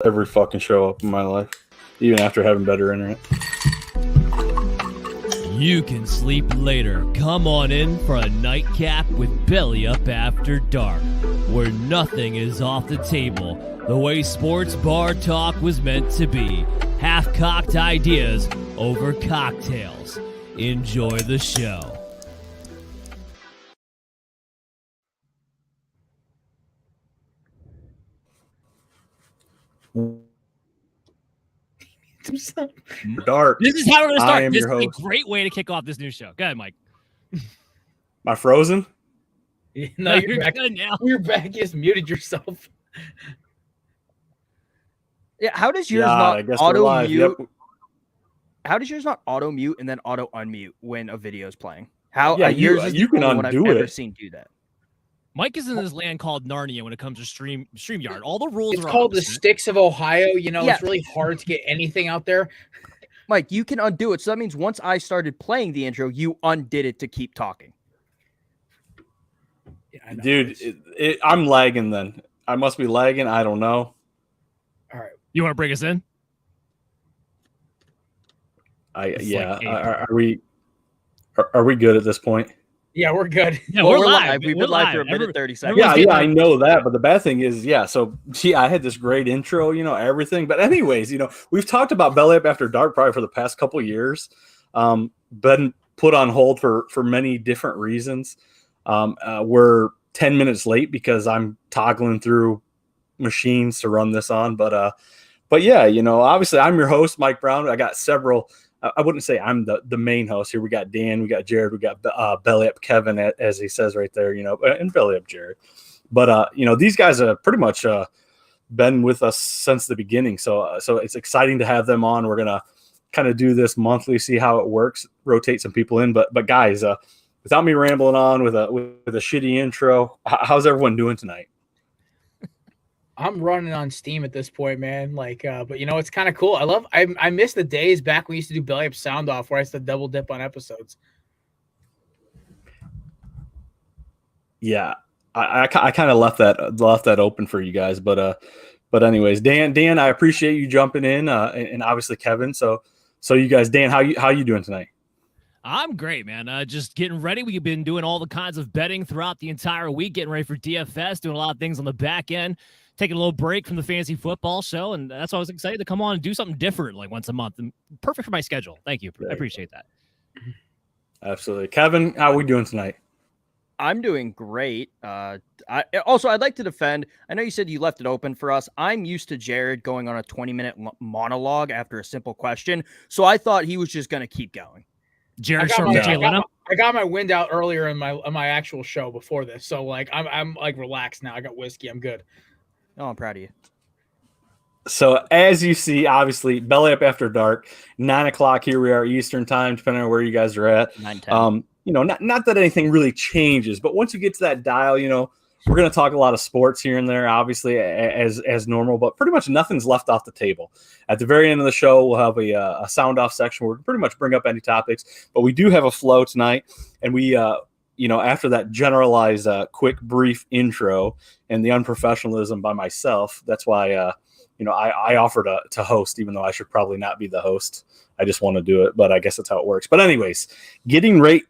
every fucking show up in my life, even after having better internet. You can sleep later. Come on in for a nightcap with Belly Up After Dark, where nothing is off the table, the way sports bar talk was meant to be. Half-cocked ideas over cocktails. Enjoy the show. Dark. This is how we're going to start. I am This your is a host. great way to kick off this new show. Go ahead, Mike. Am I frozen? No, you're back. Good now. You're back. You just muted yourself. Yeah, how does yours I guess not we're auto live. mute? Yep. How does yours not auto mute and then auto unmute when a video is playing? How Yeah, yours is you the can only one I've undo ever it. seen do that. Mike is in this land called Narnia when it comes to StreamYard. All the rules It's are called the opposite. Sticks of Ohio. You know, Yeah. it's really hard to get anything out there. Mike, you can undo it. So that means once I started playing the intro, you undid it to keep talking. Yeah, I know. Dude, I'm lagging then. I must be lagging. I don't know. All right. You want to bring us in? It's like eight. Are we good at this point? Yeah, we're good. Yeah, Well, we're live. We've We're been live live. for a minute 30 seconds. Yeah, Everyone's I getting know that, but the bad thing is, I had this great intro, everything. But anyways, we've talked about Belly Up After Dark probably for the past couple years. Been put on hold for many different reasons. We're 10 minutes late because I'm toggling through machines to run this on. But yeah, obviously I'm your host, Mike Brown. I got several. I wouldn't say I'm the main host here. We got Dan, we got Jared, we got Belly Up Kevin, as he says right there, and Belly Up Jared. But these guys have pretty much been with us since the beginning. So it's exciting to have them on. We're gonna kind of do this monthly, see how it works, rotate some people in. But guys, without me rambling on with a shitty intro, how's everyone doing tonight? I'm running on Steam at this point, man. But it's kind of cool. I miss the days back when we used to do Belly Up Sound Off where I used to double dip on episodes. Yeah, I kind of left that open for you guys, but anyways, Dan, I appreciate you jumping in, and obviously Kevin. So you guys, Dan, how you doing tonight? I'm great, man. Just getting ready. We've been doing all the kinds of betting throughout the entire week, getting ready for DFS, doing a lot of things on the back end, taking a little break from the fantasy football show, and that's why I was excited to come on and do something different, like once a month. And perfect for my schedule. Thank you. I appreciate that. Absolutely. Kevin, how are we doing tonight? I'm doing great. I'd like to defend. I know you said you left it open for us. I'm used to Jared going on a 20-minute monologue after a simple question, so I thought he was just going to keep going. Jared I got my wind out earlier in my actual show before this, so I'm like relaxed now. I got whiskey. I'm good. Oh, I'm proud of you. So as you see, obviously, Belly Up After Dark, 9:00 here we are Eastern time, depending on where you guys are at. 9:10. Not that anything really changes, but once you get to that dial, we're going to talk a lot of sports here and there, obviously, as normal, but pretty much nothing's left off the table. At the very end of the show, we'll have a sound off section where we pretty much bring up any topics, but we do have a flow tonight, and we after that generalized quick brief intro and the unprofessionalism by myself, that's why I offered to host, even though I should probably not be the host. I just want to do it, but I guess that's how it works. But anyways, getting right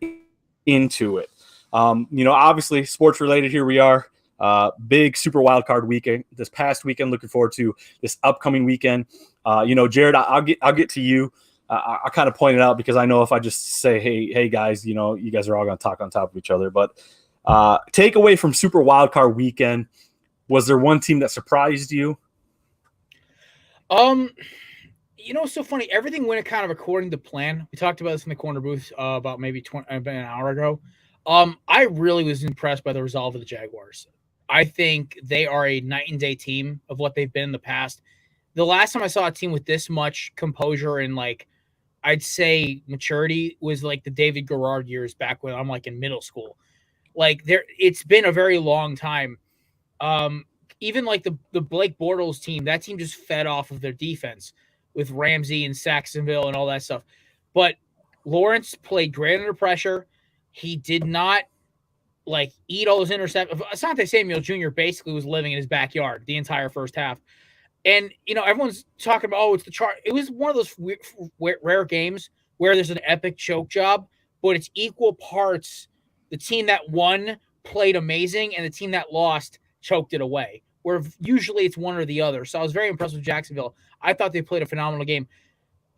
into it. Obviously sports related, here we are. Big Super Wildcard weekend this past weekend. Looking forward to this upcoming weekend. Jared, I'll get to you. I kind of pointed out because I know if I just say, hey guys, you guys are all going to talk on top of each other. But takeaway from Super Wildcard weekend, was there one team that surprised you? It's so funny. Everything went kind of according to plan. We talked about this in the corner booth about maybe an hour ago. I really was impressed by the resolve of the Jaguars. I think they are a night and day team of what they've been in the past. The last time I saw a team with this much composure and I'd say maturity was like the David Garrard years back when I'm in middle school. It's been a very long time. Even the Blake Bortles team, that team just fed off of their defense with Ramsey and Saxonville and all that stuff. But Lawrence played great under pressure. He did not eat all those interceptions. Asante Samuel Jr. basically was living in his backyard the entire first half. And, everyone's talking about, it's the chart. It was one of those rare games where there's an epic choke job, but it's equal parts. The team that won played amazing, and the team that lost choked it away, where usually it's one or the other. So I was very impressed with Jacksonville. I thought they played a phenomenal game.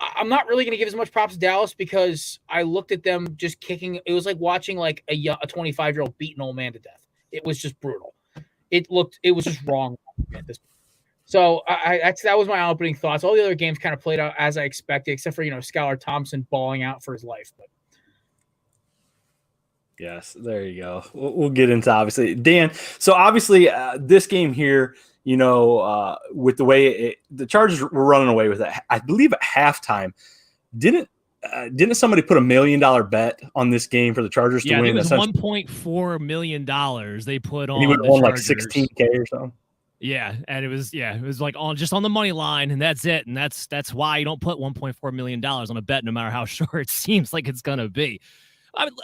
I'm not really going to give as much props to Dallas because I looked at them just kicking. It was like watching like a 25-year-old beat an old man to death. It was just brutal. It was just wrong at this point. So that was my opening thoughts. All the other games kind of played out as I expected, except for, Skylar Thompson balling out for his life. But yes, there you go. We'll get into, obviously, Dan. So obviously this game here, with the way the Chargers were running away with it, I believe at halftime, didn't somebody put $1 million bet on this game for the Chargers to win? Yeah, it was $1.4 million they put on. And he would have won like $16K or something. Yeah, and it was like just on the money line, and that's it. And that's why you don't put $1.4 million on a bet, no matter how short it seems like it's gonna be. I mean,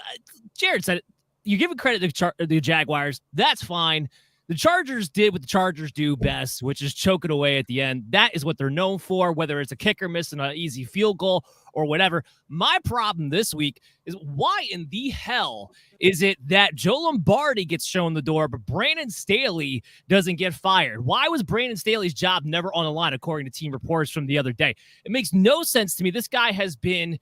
Jared said it. You give credit to the Jaguars. That's fine. The Chargers did what the Chargers do best, which is choke it away at the end. That is what they're known for, whether it's a kicker missing an easy field goal or whatever. My problem this week is why in the hell is it that Joe Lombardi gets shown the door, but Brandon Staley doesn't get fired? Why was Brandon Staley's job never on the line, according to team reports from the other day? It makes no sense to me. This guy has been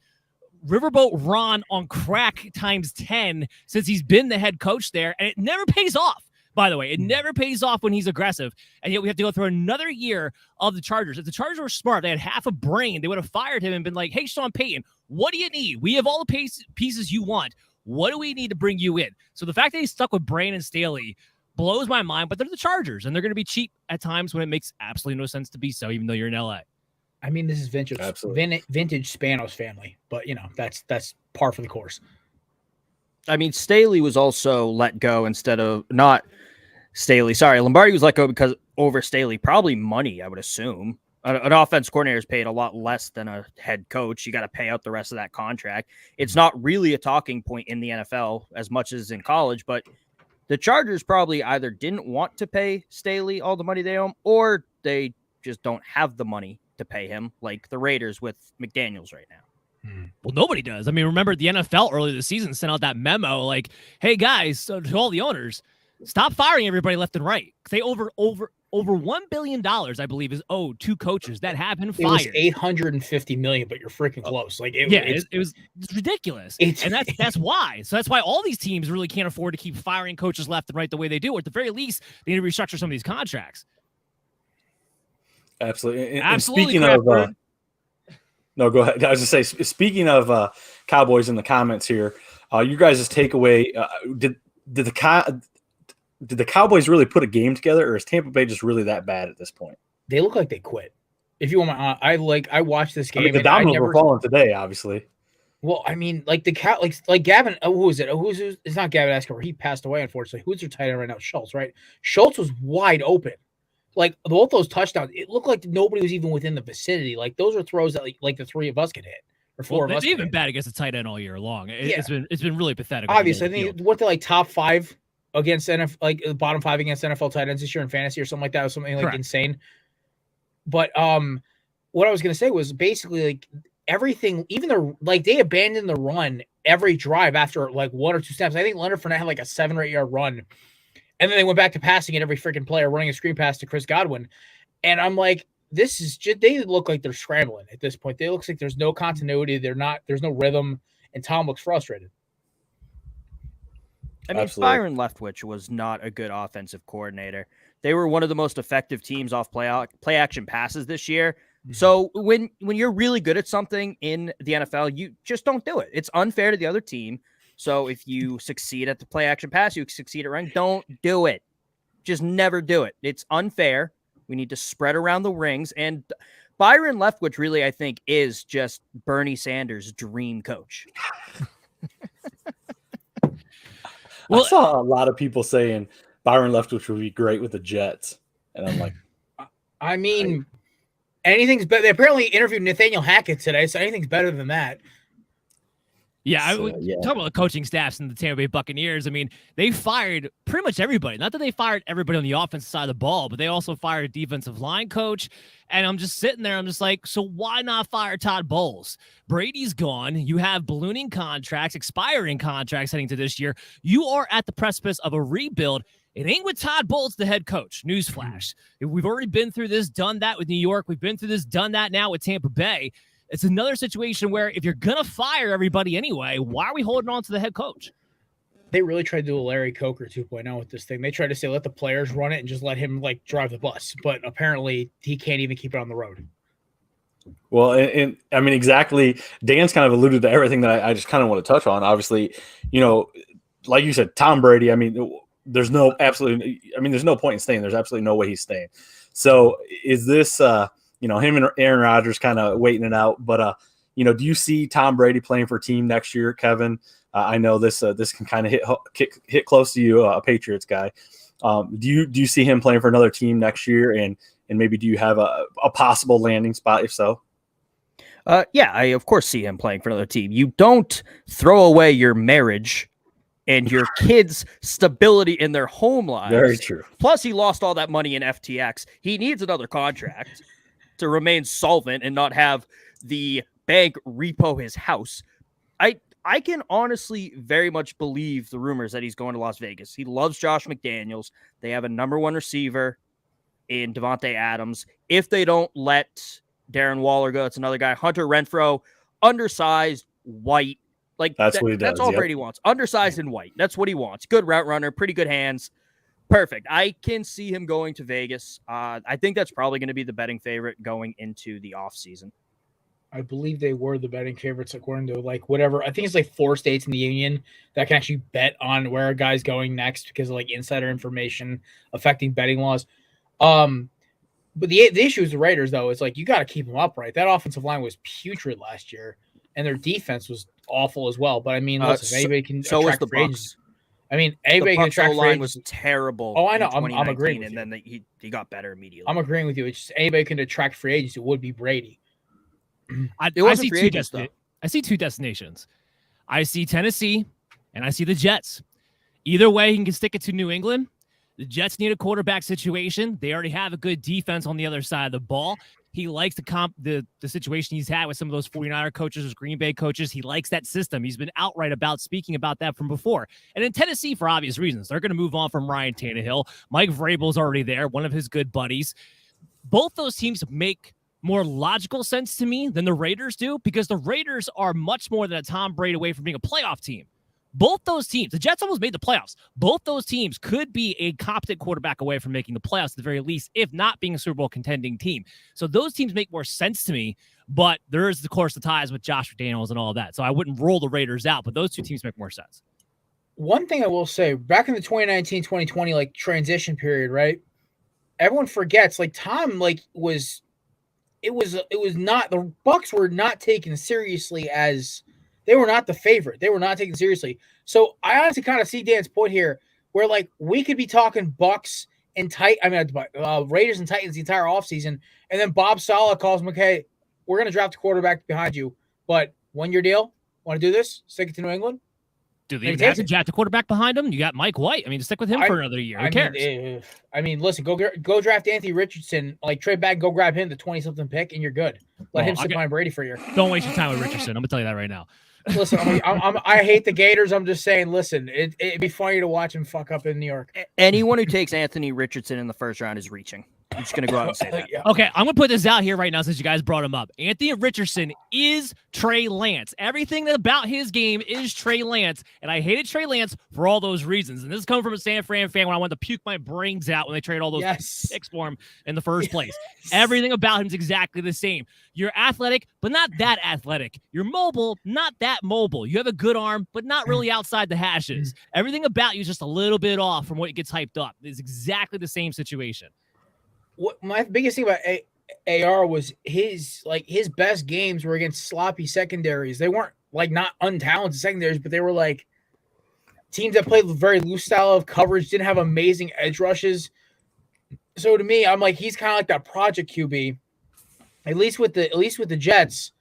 Riverboat Ron on crack times 10 since he's been the head coach there, and it never pays off. By the way, it never pays off when he's aggressive, and yet we have to go through another year of the Chargers. If the Chargers were smart, they had half a brain, they would have fired him and been like, hey, Sean Payton, what do you need? We have all the pieces you want. What do we need to bring you in? So the fact that he's stuck with Brandon Staley blows my mind, but they're the Chargers, and they're going to be cheap at times when it makes absolutely no sense to be so, even though you're in L.A. I mean, this is vintage Spanos family, but, that's par for the course. I mean, Staley was also let go instead of not Staley. Sorry, Lombardi was let go because over Staley, probably money, I would assume. An offense coordinator is paid a lot less than a head coach. You got to pay out the rest of that contract. It's not really a talking point in the NFL as much as in college, but the Chargers probably either didn't want to pay Staley all the money they owe him, or they just don't have the money to pay him, like the Raiders with McDaniels right now. Well, nobody does. I mean, remember the NFL earlier this season sent out that memo like, hey, guys, to all the owners, stop firing everybody left and right. They over $1 billion, I believe, is owed to coaches that have been fired. It was $850 million, but you're freaking close. Like, it was ridiculous. And that's why. So that's why all these teams really can't afford to keep firing coaches left and right the way they do. Or at the very least, they need to restructure some of these contracts. Absolutely. Absolutely. Speaking of no, go ahead. I was going to say, speaking of Cowboys in the comments here, you guys' takeaway, did the Cowboys really put a game together, or is Tampa Bay just really that bad at this point? They look like they quit. If you want my, I watched this game. I mean, the dominoes were falling today, obviously. Well, I mean, like Gavin. Who is it? It's not Gavin Escobar. He passed away, unfortunately. Who's their tight end right now? Schultz, right? Schultz was wide open. Like both those touchdowns, it looked like nobody was even within the vicinity. Like those are throws that like the three of us could hit, or four of us. They've been bad against the tight end all year long. It's been really pathetic. Obviously, I think it went to like top 5 against NFL, like the bottom 5 against NFL tight ends this year in fantasy or something like that, or something like insane. But what I was gonna say was basically like everything, even they abandoned the run every drive after like 1 or 2 snaps. I think Leonard Fournette had like a 7 or 8 yard run. And then they went back to passing it every freaking player, running a screen pass to Chris Godwin. And I'm like, this is just, they look like they're scrambling at this point. They look like there's no continuity. There's no rhythm. And Tom looks frustrated. I mean, Byron Leftwich was not a good offensive coordinator. They were one of the most effective teams off play action passes this year. Mm-hmm. So when you're really good at something in the NFL, you just don't do it. It's unfair to the other team. So if you succeed at the play action pass, you succeed at running, don't do it. Just never do it. It's unfair. We need to spread around the rings. And Byron Leftwich really, I think, is just Bernie Sanders' dream coach. Well, I saw a lot of people saying Byron Leftwich would be great with the Jets. And I'm like, I mean, anything's better. They apparently interviewed Nathaniel Hackett today, so anything's better than that. Yeah, So, talk about the coaching staffs in the Tampa Bay Buccaneers. I mean, they fired pretty much everybody. Not that they fired everybody on the offensive side of the ball, but they also fired a defensive line coach. And I'm just sitting there. I'm just like, so why not fire Todd Bowles? Brady's gone. You have ballooning contracts, expiring contracts heading to this year. You are at the precipice of a rebuild. It ain't with Todd Bowles, the head coach. Newsflash. We've already been through this, done that with New York. We've been through this, done that now with Tampa Bay. It's another situation where if you're going to fire everybody anyway, why are we holding on to the head coach? They really tried to do a Larry Coker 2.0 with this thing. They tried to say, let the players run it and just let him like drive the bus. But apparently he can't even keep it on the road. Well, and I mean, exactly. Dan's kind of alluded to everything that I just kind of want to touch on. Obviously, like you said, Tom Brady, I mean, there's no point in staying. There's absolutely no way he's staying. So is this, him and Aaron Rodgers kind of waiting it out. But, do you see Tom Brady playing for a team next year, Kevin? I know this can kind of hit close to you, a Patriots guy. Do you see him playing for another team next year? And maybe do you have a possible landing spot if so? Yeah, I of course see him playing for another team. You don't throw away your marriage and your kids' stability in their home lives. Very true. Plus, he lost all that money in FTX. He needs another contract to remain solvent and not have the bank repo his house. I can honestly very much believe the rumors that he's going to Las Vegas. He loves Josh McDaniels. They have a number one receiver in Devontae Adams. If they don't let Darren Waller go, it's another guy. Hunter Renfrow, undersized, white. Like that's what he does. That's all Brady wants. Undersized and white. That's what he wants. Good route runner, pretty good hands. Perfect. I can see him going to Vegas. I think that's probably going to be the betting favorite going into the offseason. I believe they were the betting favorites according to like whatever. I think it's like 4 states in the union that can actually bet on where a guy's going next because of like insider information affecting betting laws. But the issue is the Raiders, though. It's like you got to keep them upright. That offensive line was putrid last year, and their defense was awful as well. But I mean, listen, anybody can attract the free agents. Bucks. I mean, anybody can attract free line agents. was terrible. Oh, I know. I'm agreeing with and you. then he got better immediately. I'm agreeing with you. It's just anybody can attract free agents. It would be Brady. I see two destinations. I see Tennessee and I see the Jets. Either way, he can stick it to New England. The Jets need a quarterback situation. They already have a good defense on the other side of the ball. He likes the situation he's had with some of those 49er coaches, those Green Bay coaches. He likes that system. He's been outright about speaking about that from before. And in Tennessee, for obvious reasons, they're going to move on from Ryan Tannehill. Mike Vrabel's already there, one of his good buddies. Both those teams make more logical sense to me than the Raiders do because the Raiders are much more than a Tom Brady away from being a playoff team. Both those teams, the Jets almost made the playoffs. Both those teams could be a competent quarterback away from making the playoffs at the very least, if not being a Super Bowl contending team. So those teams make more sense to me, but there is, of course, the ties with Josh McDaniels and all of that. So I wouldn't rule the Raiders out, but those two teams make more sense. One thing I will say, back in the 2019-2020 like transition period, right? Everyone forgets, like Tom, like it was not, the Bucs were not taken seriously as they were not the favorite. They were not taken seriously. So I honestly kind of see Dan's point here where like we could be talking Bucs and Raiders and Titans the entire offseason. And then Bob Saleh calls him, okay, we're going to draft a quarterback behind you, but 1 year deal. Want to do this? Stick it to New England? Do they even have to draft a quarterback behind him? You got Mike White. I mean, stick with him for another year. Who cares? I mean, listen, go draft Anthony Richardson. Like, trade back, go grab him, the 20-something pick, and you're good. Let him sit behind Brady for a year. Don't waste your time with Richardson. I'm going to tell you that right now. Listen, I hate the Gators. I'm just saying, listen, it'd be funny to watch him fuck up in New York. Anyone who takes Anthony Richardson in the first round is reaching. I'm just going to go out and say that. Yeah. Okay, I'm going to put this out here right now since you guys brought him up. Anthony Richardson is Trey Lance. Everything about his game is Trey Lance, and I hated Trey Lance for all those reasons. And this is coming from a San Fran fan when I wanted to puke my brains out when they traded all those picks for him in the first place. Everything about him is exactly the same. You're athletic, but not that athletic. You're mobile, not that mobile. You have a good arm, but not really outside the hashes. Everything about you is just a little bit off from what gets hyped up. It's exactly the same situation. What my biggest thing about AR was his best games were against sloppy secondaries. They weren't like not untalented secondaries, but they were like teams that played very loose style of coverage, didn't have amazing edge rushes. So to me, I'm like he's kind of like that project QB. At least with the Jets,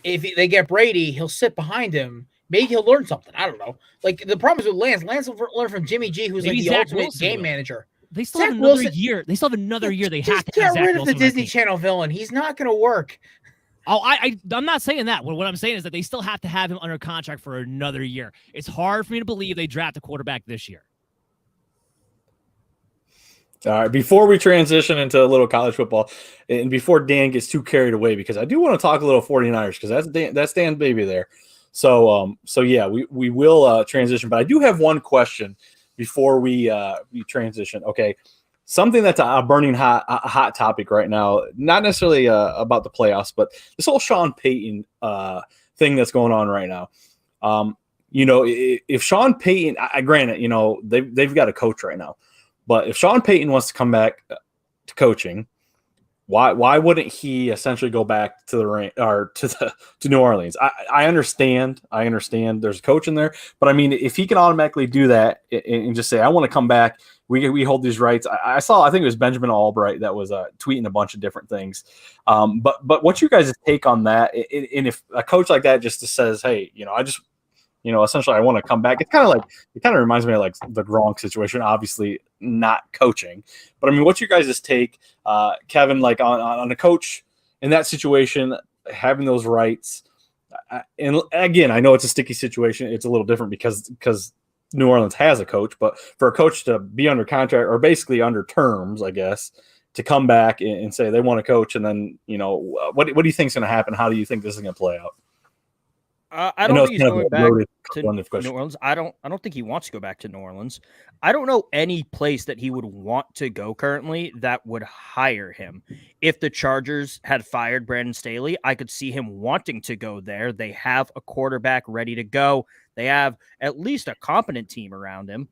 if they get Brady, he'll sit behind him. Maybe he'll learn something. I don't know. Like the problem is with Lance. Lance will learn from Jimmy G, who's Maybe like the Zach ultimate Wilson game will. manager. They still Zach have another Wilson- year. They still have another year. They have Just to have get Zach rid of Wilson the on that Disney team. Channel villain. He's not going to work. Oh, I'm not saying that. What I'm saying is that they still have to have him under contract for another year. It's hard for me to believe they draft a quarterback this year. All right, before we transition into a little college football, and before Dan gets too carried away, because I do want to talk a little 49ers, because that's Dan's baby there. So yeah, we will transition, but I do have one question before we transition. Okay, something that's a burning hot topic right now, not necessarily about the playoffs, but this whole Sean Payton thing that's going on right now. If Sean Payton, granted, they've got a coach right now. But if Sean Payton wants to come back to coaching, why wouldn't he essentially go back to to New Orleans? I understand. There's a coach in there, but I mean, if he can automatically do that and just say, "I want to come back," we hold these rights. I think it was Benjamin Albright that was tweeting a bunch of different things. But what's your guys' take on that? And if a coach like that just says, "Hey, essentially, I want to come back." It kind of reminds me of like the Gronk situation. Obviously, not coaching, but I mean, what's your guys' take, Kevin? Like on a coach in that situation, having those rights, and again, I know it's a sticky situation. It's a little different because New Orleans has a coach, but for a coach to be under contract or basically under terms, I guess, to come back and say they want to coach, and then what do you think is going to happen? How do you think this is going to play out? I don't think he's going back to New Orleans. I don't think he wants to go back to New Orleans. I don't know any place that he would want to go currently that would hire him. If the Chargers had fired Brandon Staley, I could see him wanting to go there. They have a quarterback ready to go. They have at least a competent team around him.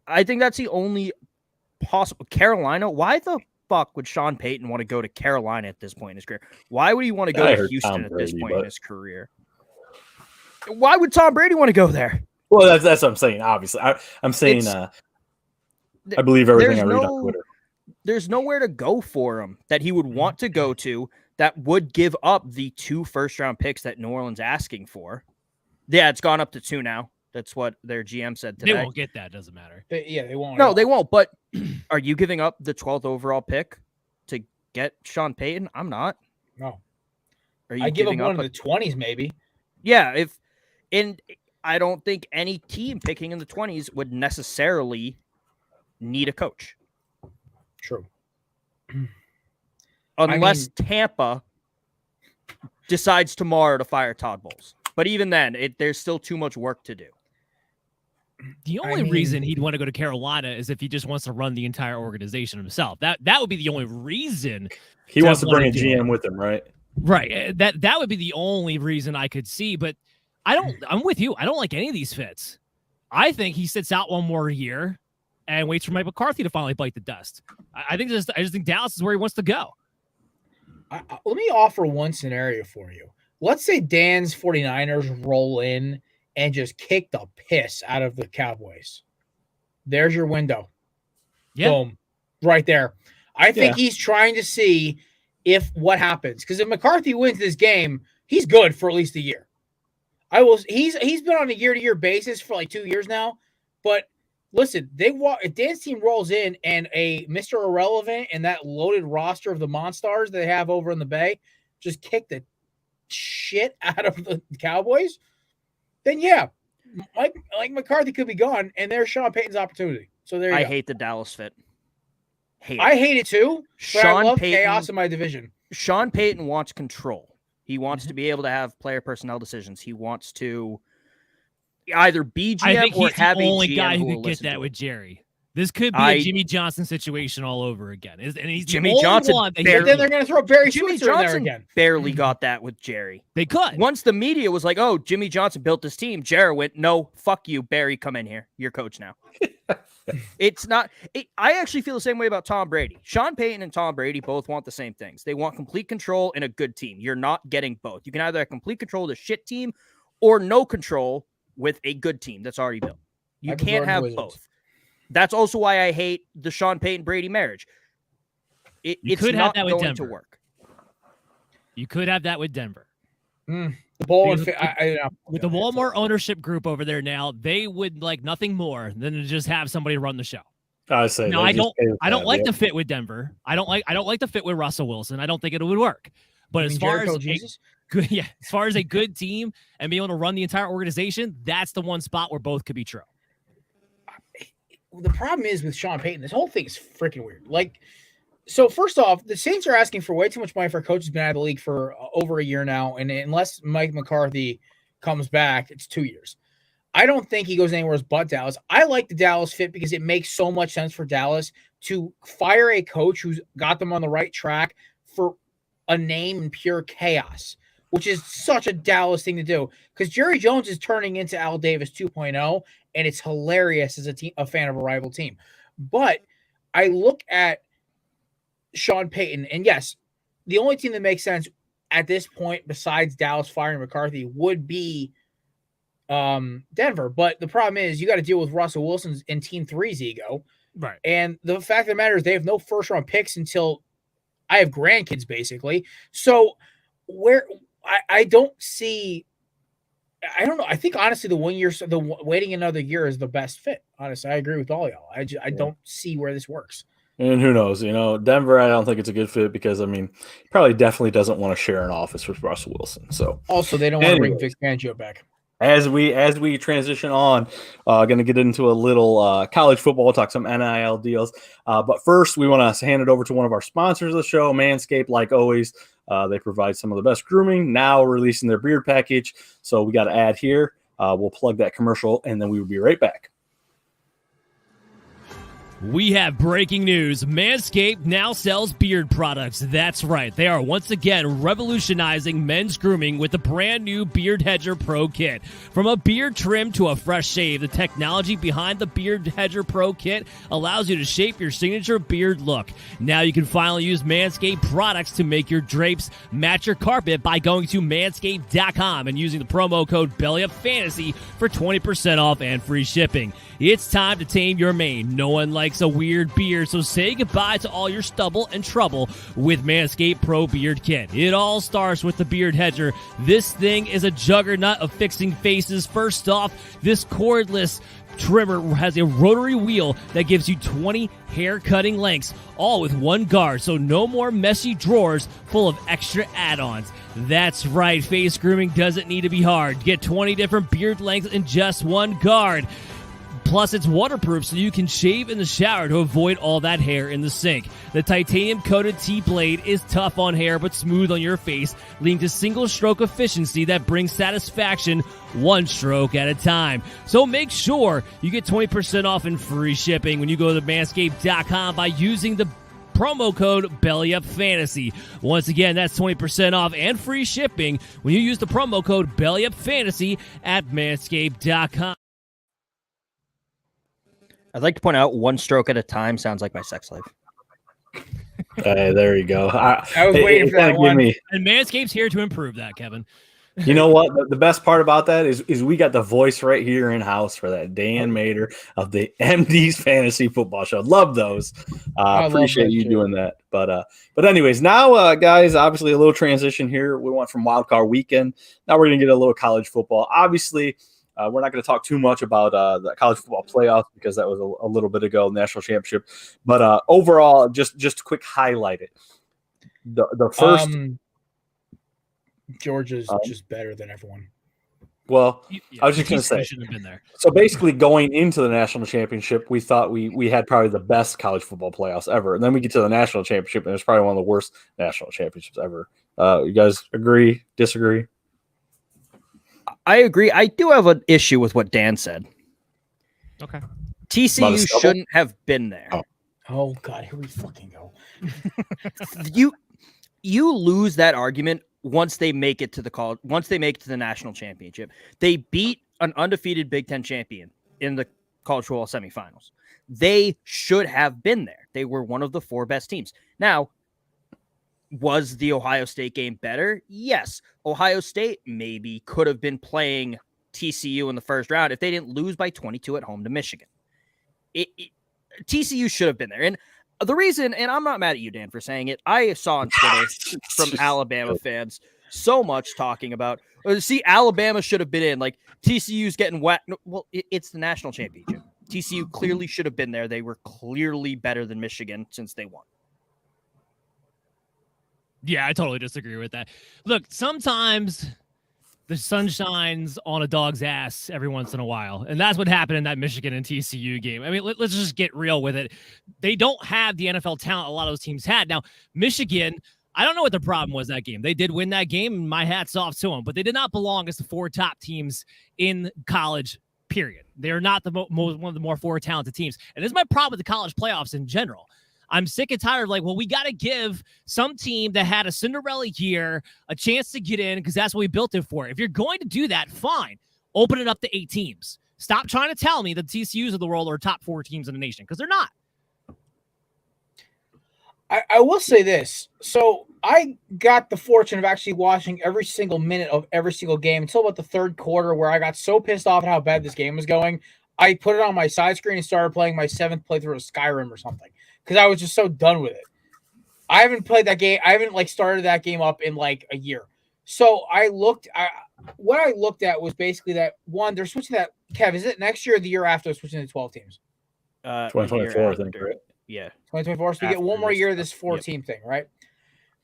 I think that's the only possible. Carolina, why the fuck would Sean Payton want to go to Carolina at this point in his career? Why would he want to go to Houston at this point in his career? Why would Tom Brady want to go there? Well, that's what I'm saying. Obviously, I'm saying I believe everything I read on Twitter. There's nowhere to go for him that he would want to go to that would give up the 2 first-round picks that New Orleans asking for. Yeah, it's gone up to 2 now. That's what their GM said today. They won't get that. Doesn't matter. They won't. No, they won't. But are you giving up the 12th overall pick to get Sean Payton? I'm not. No. Are you I give him one up in the 20s, maybe. Yeah, and I don't think any team picking in the 20s would necessarily need a coach. True. Unless Tampa decides tomorrow to fire Todd Bowles. But even then, there's still too much work to do. The only reason he'd want to go to Carolina is if he just wants to run the entire organization himself. That would be the only reason. He wants to bring a GM with him, right? Right. That would be the only reason I could see. But I'm with you. I don't like any of these fits. I think he sits out one more year and waits for Mike McCarthy to finally bite the dust. I just think Dallas is where he wants to go. Let me offer one scenario for you. Let's say Dan's 49ers roll in and just kick the piss out of the Cowboys. There's your window. Yeah. Boom. Right there. I think he's trying to see if what happens. Because if McCarthy wins this game, he's good for at least a year. He's been on a year-to-year basis for like 2 years now. But listen, if Dan's team rolls in and a Mr. Irrelevant and that loaded roster of the Monstars they have over in the Bay just kick the shit out of the Cowboys, then yeah, Mike McCarthy could be gone, and there's Sean Payton's opportunity. So there you go. I hate the Dallas fit. I hate it too. But I love chaos in my division. Sean Payton wants control. He wants to be able to have player personnel decisions. He wants to either be GM or have a GM. I think he's the only guy who could get that with Jerry. This could be a Jimmy Johnson situation all over again. And he's Jimmy Johnson. But then they're going to throw Barry Switzer in there again. Barely got that with Jerry. They could. Once the media was like, "Oh, Jimmy Johnson built this team," Jerry went, "No, fuck you, Barry. Come in here. You're coach now." It's not. I actually feel the same way about Tom Brady. Sean Payton and Tom Brady both want the same things. They want complete control and a good team. You're not getting both. You can either have complete control of the shit team or no control with a good team that's already built. You can't have both. That's also why I hate the Sean Payton-Brady marriage. It's not going to work. You could have that with Denver. The bowl and with the Walmart ownership group over there now, they would like nothing more than to just have somebody run the show. I say no, I don't like the fit with Denver. I don't like the fit with Russell Wilson. I don't think it would work. But as far as as far as a good team and being able to run the entire organization, that's the one spot where both could be true. The problem is with Sean Payton, this whole thing is freaking weird. Like, so first off, the Saints are asking for way too much money for a coach who's been out of the league for over a year now. And unless Mike McCarthy comes back, it's 2 years. I don't think he goes anywhere but Dallas. I like the Dallas fit because it makes so much sense for Dallas to fire a coach who's got them on the right track for a name and pure chaos, which is such a Dallas thing to do. Because Jerry Jones is turning into Al Davis 2.0, and it's hilarious as a fan of a rival team. But I look at Sean Payton, and yes, the only team that makes sense at this point besides Dallas firing McCarthy would be Denver. But the problem is you got to deal with Russell Wilson's and Team 3's ego. Right. And the fact of the matter is they have no first-round picks until I have grandkids, basically. So where I don't see – I don't know. I think, honestly, waiting another year is the best fit. Honestly, I agree with all y'all. I don't see where this works. And who knows? Denver, I don't think it's a good fit because, he probably definitely doesn't want to share an office with Russell Wilson. So also, they don't want to bring Vic Fangio back. As we transition on, going to get into a little college football, talk some NIL deals. But first, we want to hand it over to one of our sponsors of the show, Manscaped. Like always, they provide some of the best grooming, now releasing their beard package. So we got to add here. We'll plug that commercial, and then we will be right back. We have breaking news. Manscaped now sells beard products. That's right. They are once again revolutionizing men's grooming with the brand new Beard Hedger Pro Kit. From a beard trim to a fresh shave, the technology behind the Beard Hedger Pro Kit allows you to shape your signature beard look. Now you can finally use Manscaped products to make your drapes match your carpet by going to manscaped.com and using the promo code BELLYUPFANTASY for 20% off and free shipping. It's time to tame your mane. No one likes a weird beard, so say goodbye to all your stubble and trouble with Manscaped Pro Beard Kit. It all starts with the Beard Hedger. This thing is a juggernaut of fixing faces. First off, this cordless trimmer has a rotary wheel that gives you 20 hair cutting lengths, all with one guard, so no more messy drawers full of extra add-ons. That's right, face grooming doesn't need to be hard. Get 20 different beard lengths in just one guard. Plus, it's waterproof, so you can shave in the shower to avoid all that hair in the sink. The titanium-coated T-blade is tough on hair but smooth on your face, leading to single-stroke efficiency that brings satisfaction one stroke at a time. So make sure you get 20% off and free shipping when you go to manscaped.com by using the promo code BELLYUPFANTASY. Once again, that's 20% off and free shipping when you use the promo code BELLYUPFANTASY at manscaped.com. I'd like to point out one stroke at a time sounds like my sex life. Hey, there you go. I was waiting for that one. And Manscaped's here to improve that, Kevin. You know what? The best part about that is we got the voice right here in house for that. Dan Mader of the MD's Fantasy Football Show. Love those. Appreciate you doing that. But anyways, now, guys, obviously a little transition here. We went from Wildcard weekend. Now we're going to get a little college football. Obviously, we're not going to talk too much about the college football playoffs because that was a little bit ago, national championship. But overall, just to quick highlight it. The first Georgia's just better than everyone. Well, I was just going to say. Shouldn't have been there. So basically, going into the national championship, we thought we had probably the best college football playoffs ever, and then we get to the national championship, and it's probably one of the worst national championships ever. You guys agree? Disagree? I agree. I do have an issue with what Dan said. Okay. TCU shouldn't have been there. Oh God, here we fucking go. You lose that argument once they make it to the national championship. They beat an undefeated Big Ten champion in the college football semifinals. They should have been there. They were one of the 4 best teams. Now, was the Ohio State game better? Yes. Ohio State maybe could have been playing TCU in the first round if they didn't lose by 22 at home to Michigan. TCU should have been there. And the reason, and I'm not mad at you, Dan, for saying it, I saw on Twitter from Alabama fans so much talking about. See, Alabama should have been in. Like, TCU's getting wet. Well, it's the national championship. TCU clearly should have been there. They were clearly better than Michigan since they won. Yeah, I totally disagree with that. Look, sometimes the sun shines on a dog's ass every once in a while, and that's what happened in that Michigan and TCU game. I mean, let's just get real with it. They don't have the NFL talent a lot of those teams had. Now, Michigan, I don't know what the problem was that game. They did win that game, and my hat's off to them, but they did not belong as the 4 top teams in college, period. They're not the one of the more 4 talented teams, and this is my problem with the college playoffs in general. I'm sick and tired of we got to give some team that had a Cinderella year a chance to get in because that's what we built it for. If you're going to do that, fine. Open it up to 8 teams. Stop trying to tell me that TCUs of the world are top 4 teams in the nation because they're not. I will say this. So I got the fortune of actually watching every single minute of every single game until about the third quarter where I got so pissed off at how bad this game was going. I put it on my side screen and started playing my 7th playthrough of Skyrim or something. Because I was just so done with it. I haven't played that game. I haven't started that game up in a year. So what I looked at was basically that one, they're switching that. Kev, is it next year or the year after they're switching to 12 teams? 2024, I think, right? Yeah. 2024. So we get one more year of this 4-team thing, right?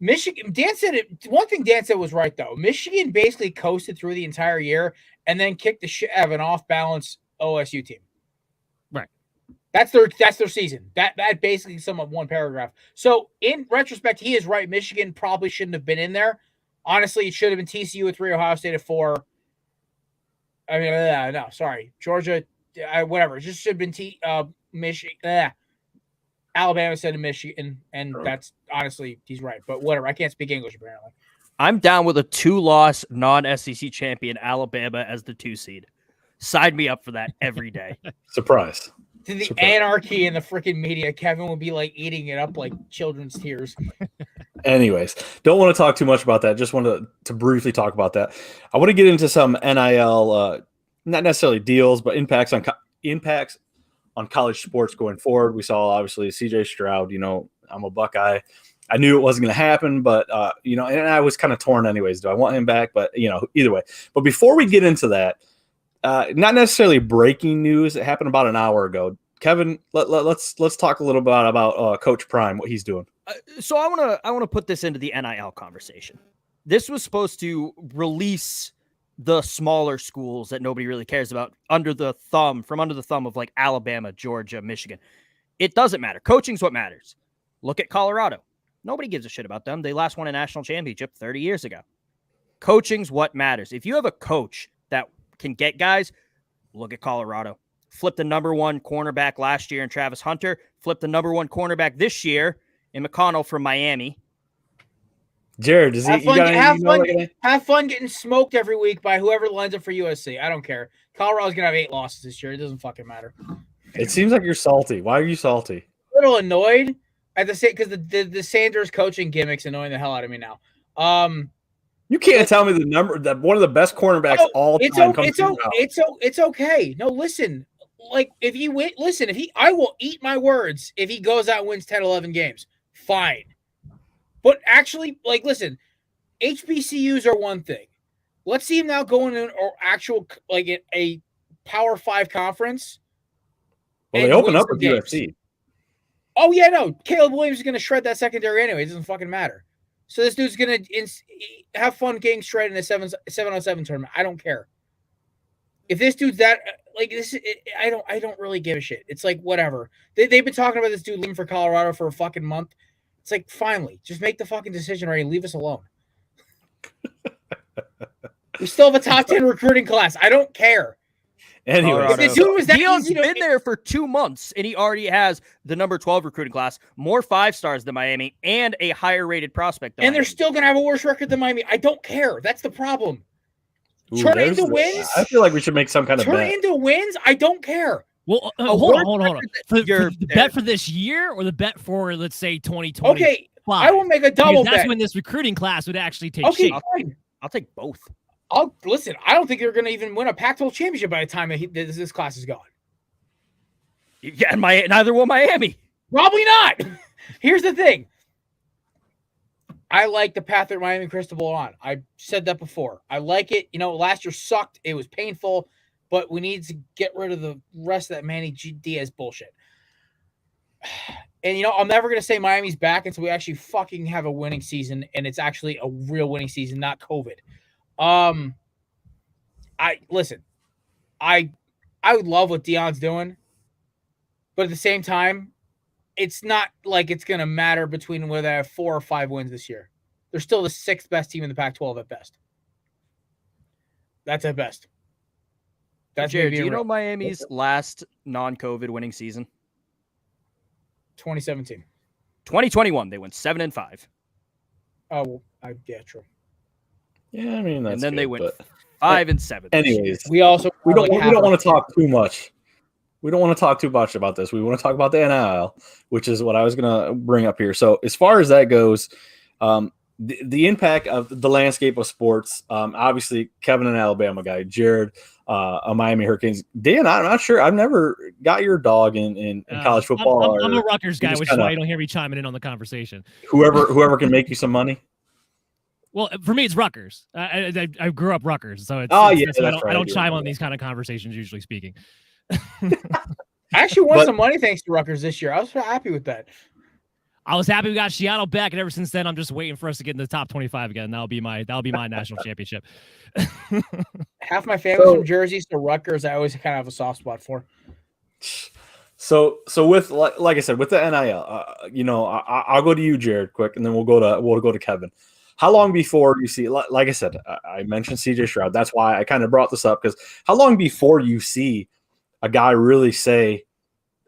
Michigan, Dan said it. One thing Dan said was right, though. Michigan basically coasted through the entire year and then kicked the shit out of an off-balance OSU team. That's their season. That basically sum up one paragraph. So in retrospect, he is right. Michigan probably shouldn't have been in there. Honestly, it should have been TCU at 3, Ohio State at 4. I mean, no, sorry, Georgia, whatever. It just should have been Michigan. Alabama instead of Michigan, and that's honestly he's right. But whatever, I can't speak English apparently. I'm down with a 2-loss non-SEC champion Alabama as the 2 seed. Sign me up for that every day. Surprise. To the anarchy in the freaking media, Kevin would be eating it up like children's tears. Anyways, don't want to talk too much about that. Just wanted to briefly talk about that. I want to get into some NIL, not necessarily deals, but impacts on college sports going forward. We saw obviously CJ Stroud. I'm a Buckeye. I knew it wasn't going to happen, but and I was kind of torn anyways. Do I want him back? But either way. But before we get into that. Not necessarily breaking news. It happened about an hour ago. Kevin, let's talk a little bit about Coach Prime, what he's doing. So I want to put this into the NIL conversation. This was supposed to release the smaller schools that nobody really cares about from under the thumb of Alabama, Georgia, Michigan. It doesn't matter. Coaching's what matters. Look at Colorado. Nobody gives a shit about them. They last won a national championship 30 years ago. Coaching's what matters. If you have a coach that can get guys, look at Colorado. Flip the number 1 cornerback last year in Travis Hunter. Flip the number 1 cornerback this year in McConnell from Miami. Jared, does have fun getting smoked every week by whoever lines up for USC. I don't care. Colorado's gonna have 8 losses this year. It doesn't fucking matter. It seems like you're salty. Why are you salty? A little annoyed at the same because the Sanders coaching gimmick's annoying the hell out of me now. You can't tell me the number that one of the best cornerbacks all time comes out. It's okay. No, listen. If he win, listen, I will eat my words if he goes out and wins 10, 11 games. Fine. But actually, listen, HBCUs are one thing. Let's see him now going in or actual a Power 5 conference. Well, they open up with USC. Oh yeah, no. Caleb Williams is going to shred that secondary anyway. It doesn't fucking matter. So this dude's going to have fun getting straight in a 7-on-7 tournament. I don't care. If this dude's that this, I don't really give a shit. It's whatever. They've been talking about this dude leaving for Colorado for a fucking month. It's finally, just make the fucking decision already and leave us alone. We still have a top 10 recruiting class. I don't care. Anyway, if the dude was that Deion's been there for 2 months, and he already has the number 12 recruiting class, more 5-stars than Miami, and a higher rated prospect than and Miami. They're still going to have a worse record than Miami. I don't care. That's the problem. Turn it into wins. I feel like we should make some kind of bet. Turn it into wins. I don't care. Well, hold on. For the bet for this year or the bet for, let's say, 2020? Okay, I will make a double bet. That's when this recruiting class would actually take shape. Fine. I'll take both. Listen, I don't think they're going to even win a Pac-12 championship by the time this class is gone. Yeah, and neither will Miami. Probably not. Here's the thing. I like the path that Miami Cristobal on. I said that before. I like it. Last year sucked. It was painful, but we need to get rid of the rest of that Manny Diaz bullshit. And, I'm never going to say Miami's back until we actually fucking have a winning season, and it's actually a real winning season, not COVID. I would love what Deion's doing, but at the same time, it's not like it's going to matter between whether they have 4 or 5 wins this year. They're still the 6th best team in the Pac-12 at best. That's at best. That's Jared, do you know Miami's last non-COVID winning season? 2017. 2021, they went 7-5. Oh, well, yeah, true. Yeah, I mean, that's and then good, they went but... 5-7. Anyways, we don't want to talk too much. We don't want to talk too much about this. We want to talk about the NIL, which is what I was going to bring up here. So as far as that goes, the impact of the landscape of sports, obviously Kevin, an Alabama guy, Jared, a Miami Hurricanes. Dan, I'm not sure. I've never got your dog in college football. I'm a Rutgers guy, which is why you don't hear me chiming in on the conversation. Whoever can make you some money. Well, for me, it's Rutgers. I grew up Rutgers, so I don't chime on these kind of conversations, usually speaking. I actually won some money thanks to Rutgers this year. I was happy with that. I was happy we got Seattle back, and ever since then, I'm just waiting for us to get in the top 25 again. That'll be my national championship. Half my family's from Jersey, so Rutgers I always kind of have a soft spot for. So with like I said, with the NIL, I'll go to you, Jared, quick, and then we'll go to Kevin. How long before you see, like I said, I mentioned CJ Stroud. That's why I kind of brought this up, because how long before you see a guy really say,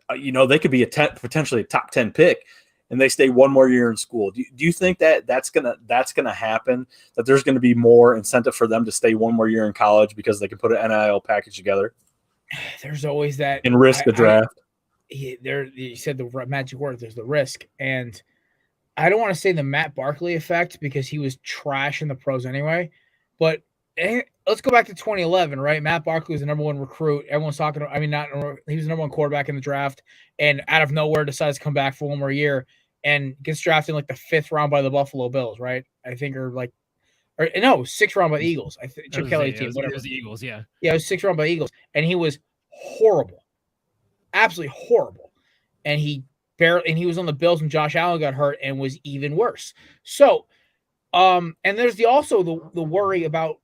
they could be potentially a top 10 pick, and they stay one more year in school? Do you think that's gonna happen? That there's going to be more incentive for them to stay one more year in college because they can put an NIL package together? There's always that and risk the draft. You said the magic word. There's the risk, and I don't want to say the Matt Barkley effect because he was trash in the pros anyway, but let's go back to 2011, right? Matt Barkley was the number 1 recruit. Everyone's talking. He was the number 1 quarterback in the draft, and out of nowhere decides to come back for one more year and gets drafted in like the 5th round by the Buffalo Bills, right? I think, 6th round by the Eagles. I think Chip Kelly team, whatever. It was the Eagles, yeah. Yeah, it was 6th round by the Eagles, and he was horrible, absolutely horrible, and he was on the Bills when Josh Allen got hurt and was even worse. So, and there's also the worry about,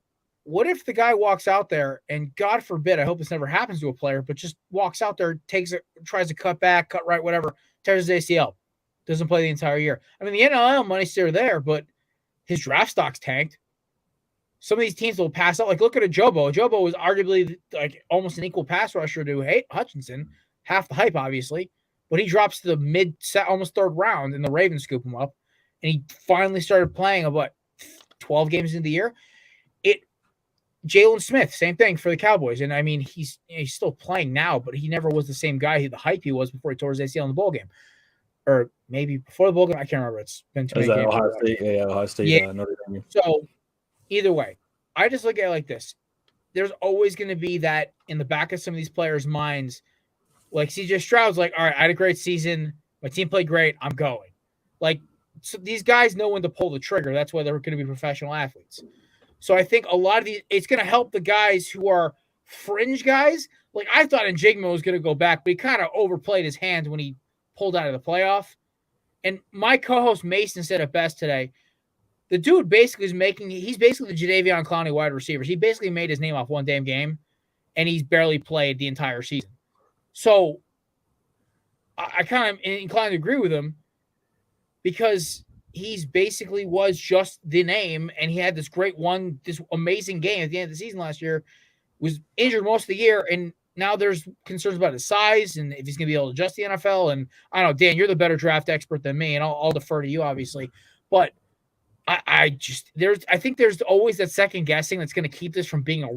what if the guy walks out there and, God forbid, I hope this never happens to a player, but just walks out there, tries to cut back, cut right, whatever, tears his ACL, doesn't play the entire year. I mean, the NIL money's still there, but his draft stock's tanked. Some of these teams will pass out. Like, look at Ajobo. Ajobo was arguably like almost an equal pass rusher to Hutchinson, half the hype, obviously, but he drops to the almost 3rd round, and the Ravens scoop him up, and he finally started playing 12 games into the year. Jalen Smith, same thing for the Cowboys. And I mean, he's still playing now, but he never was the same guy, the hype he was before he tore his ACL in the bowl game. Or maybe before the bowl game. I can't remember. It's been too many games. Ohio State? Yeah, Ohio State. Yeah. Notre Dame. So either way, I just look at it like this. There's always going to be that in the back of some of these players' minds. Like CJ Stroud's like, all right, I had a great season. My team played great. I'm going. Like, so these guys know when to pull the trigger. That's why they're going to be professional athletes. So I think a lot of these, it's going to help the guys who are fringe guys. Like, I thought Njigma was going to go back, but he kind of overplayed his hand when he pulled out of the playoff. And my co-host Mason said it best today. The dude basically he's basically the Jadeveon Clowney wide receivers. He basically made his name off one damn game, and he's barely played the entire season. So I kind of inclined to agree with him, because he's basically was just the name, and he had this amazing game at the end of the season last year, was injured most of the year, and now there's concerns about his size and if he's going to be able to adjust the NFL. And I don't know, Dan, you're the better draft expert than me, and I'll defer to you, obviously. But I think there's always that second guessing that's going to keep this from being a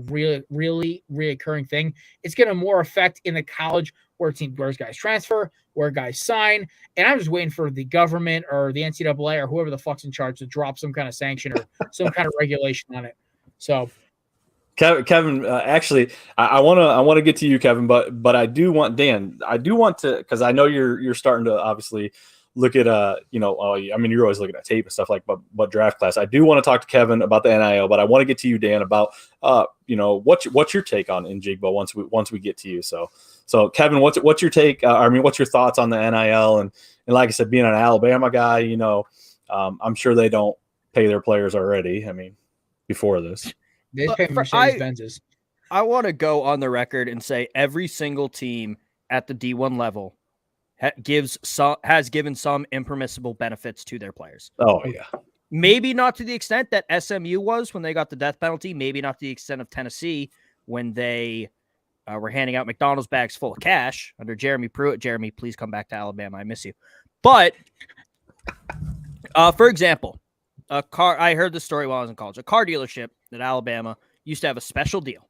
really reoccurring thing. It's going to more affect in the college where guys transfer, where guys sign. And I'm just waiting for the government or the NCAA or whoever the fuck's in charge to drop some kind of sanction or some kind of regulation on it. So, Kevin, actually, I want to get to you, Kevin, but I do want Dan. I do want to, because I know you're starting to obviously look at I mean, you're always looking at tape and stuff like, but draft class. I do want to talk to Kevin about the NIL, but I want to get to you, Dan, about what's your take on Njigba once we get to you. So Kevin, what's your take? What's your thoughts on the NIL? And like I said, being an Alabama guy, I'm sure they don't pay their players already. I mean, before this, they pay Mercedes-Benzes. I want to go on the record and say every single team at the D1 level has given some impermissible benefits to their players. Oh, yeah. Maybe not to the extent that SMU was when they got the death penalty. Maybe not to the extent of Tennessee when they were handing out McDonald's bags full of cash under Jeremy Pruitt. Jeremy, please come back to Alabama. I miss you. But, for example, I heard the story while I was in college. A car dealership at Alabama used to have a special deal.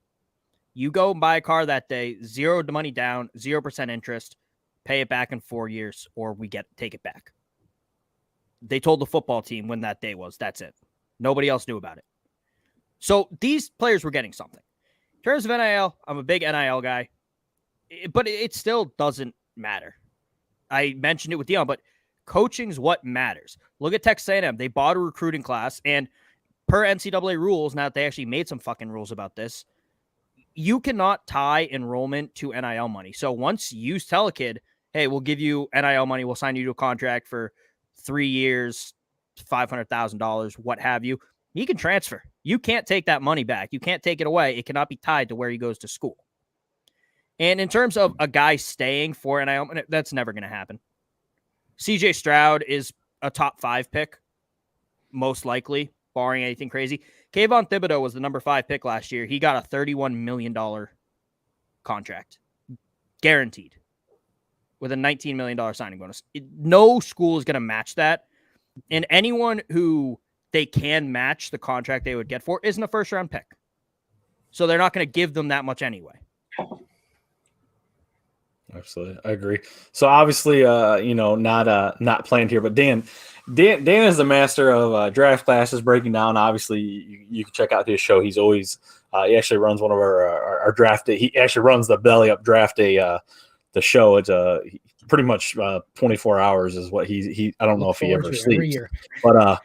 You go and buy a car that day, zero money down, 0% interest, pay it back in 4 years, or take it back. They told the football team when that day was. That's it. Nobody else knew about it. So these players were getting something. In terms of NIL, I'm a big NIL guy, but it still doesn't matter. I mentioned it with Dion, but coaching's what matters. Look at Texas A&M. They bought a recruiting class, and per NCAA rules, now that they actually made some fucking rules about this, you cannot tie enrollment to NIL money. So once you tell a kid, hey, we'll give you NIL money, we'll sign you to a contract for 3 years, $500,000, what have you, he can transfer. You can't take that money back. You can't take it away. It cannot be tied to where he goes to school. And in terms of a guy staying for NIL, that's never going to happen. CJ Stroud is a top 5 pick, most likely, barring anything crazy. Kayvon Thibodeau was the number 5 pick last year. He got a $31 million contract, guaranteed, with a $19 million signing bonus. No school is going to match that. And anyone who they can match the contract they would get for isn't a first-round pick. So they're not going to give them that much anyway. Absolutely. I agree. So obviously, not planned here, but Dan is the master of draft classes, breaking down. Obviously, you can check out his show. He's always he actually runs one of our draft day. He actually runs the Belly Up Draft Day, the show. It's pretty much 24 hours is what he. I don't know if he ever sleeps, but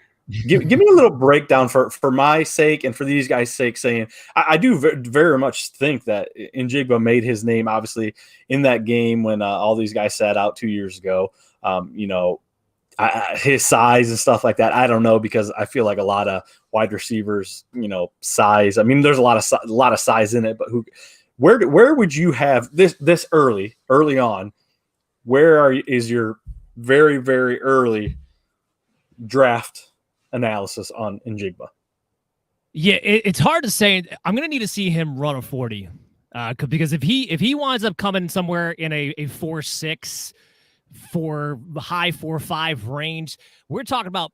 give me a little breakdown for my sake and for these guys' sake, saying I do very much think that Njigba made his name, obviously, in that game when all these guys sat out 2 years ago. His size and stuff like that, I don't know, because I feel like a lot of wide receivers, size. I mean, there's a lot of size in it, but where would you have this early on? Is your very, very early draft analysis on Njigba? Yeah, it's hard to say. I'm going to need to see him run a 40 because if he winds up coming somewhere in a 4.6 for high 4.5 range, we're talking about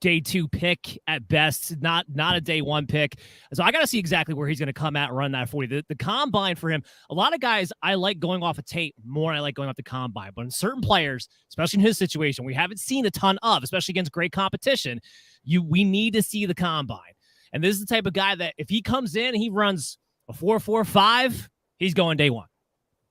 day 2 pick at best, not a day 1 pick. So I got to see exactly where he's going to come at and run that 40. The combine for him, a lot of guys, I like going off a tape more than I like going off the combine. But in certain players, especially in his situation, we haven't seen a ton of, especially against great competition, we need to see the combine. And this is the type of guy that if he comes in and he runs a 4.45, he's going day 1.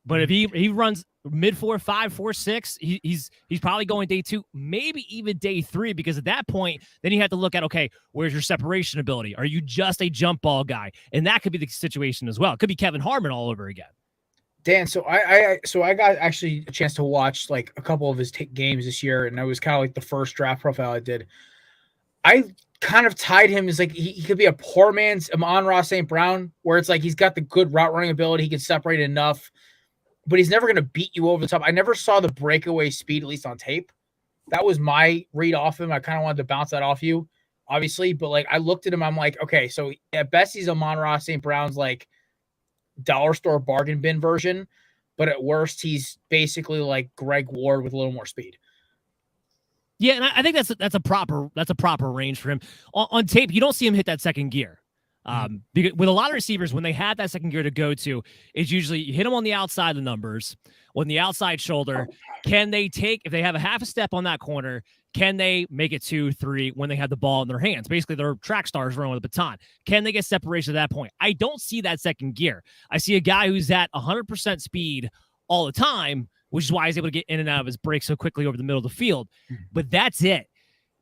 But if he runs mid 4.5, 4.6, he's probably going day 2, maybe even day 3, because at that point, then you have to look at, okay, where's your separation ability? Are you just a jump ball guy? And that could be the situation as well. It could be Kevin Harmon all over again. Dan, so I got actually a chance to watch like a couple of his games this year, and that was kind of like the first draft profile I did. I kind of tied him as like he could be a poor man's Amon-Ra St. Brown, where it's like he's got the good route running ability, he can separate enough, but he's never going to beat you over the top. I never saw the breakaway speed, at least on tape. That was my read off him. I kind of wanted to bounce that off you, obviously. But, like, I looked at him. I'm like, okay, so at best he's Amon-Ra St. Brown's, like, dollar store bargain bin version. But at worst, he's basically like Greg Ward with a little more speed. Yeah, and I think that's a proper range for him. On tape, you don't see him hit that second gear. Because with a lot of receivers, when they have that second gear to go to, it's usually you hit them on the outside of the numbers, on the outside shoulder. Can they take, if they have a half a step on that corner, can they make it 2, 3 when they have the ball in their hands? Basically, they're track stars running with a baton. Can they get separation at that point? I don't see that second gear. I see a guy who's at 100% speed all the time, which is why he's able to get in and out of his break so quickly over the middle of the field. But that's it.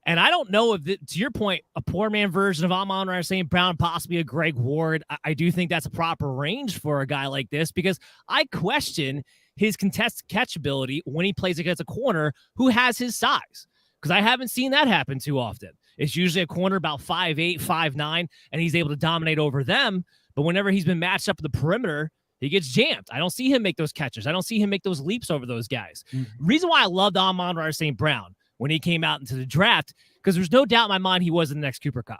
And I don't know if, to your point, a poor man version of Amon-Ra St. Brown, possibly a Greg Ward, I do think that's a proper range for a guy like this, because I question his contested catchability when he plays against a corner who has his size, because I haven't seen that happen too often. It's usually a corner about 5'8", 5'9", and he's able to dominate over them. But whenever he's been matched up at the perimeter, he gets jammed. I don't see him make those catches. I don't see him make those leaps over those guys. Reason why I loved Amon-Ra St. Brown when he came out into the draft, because there's no doubt in my mind he was the next Cooper Kupp.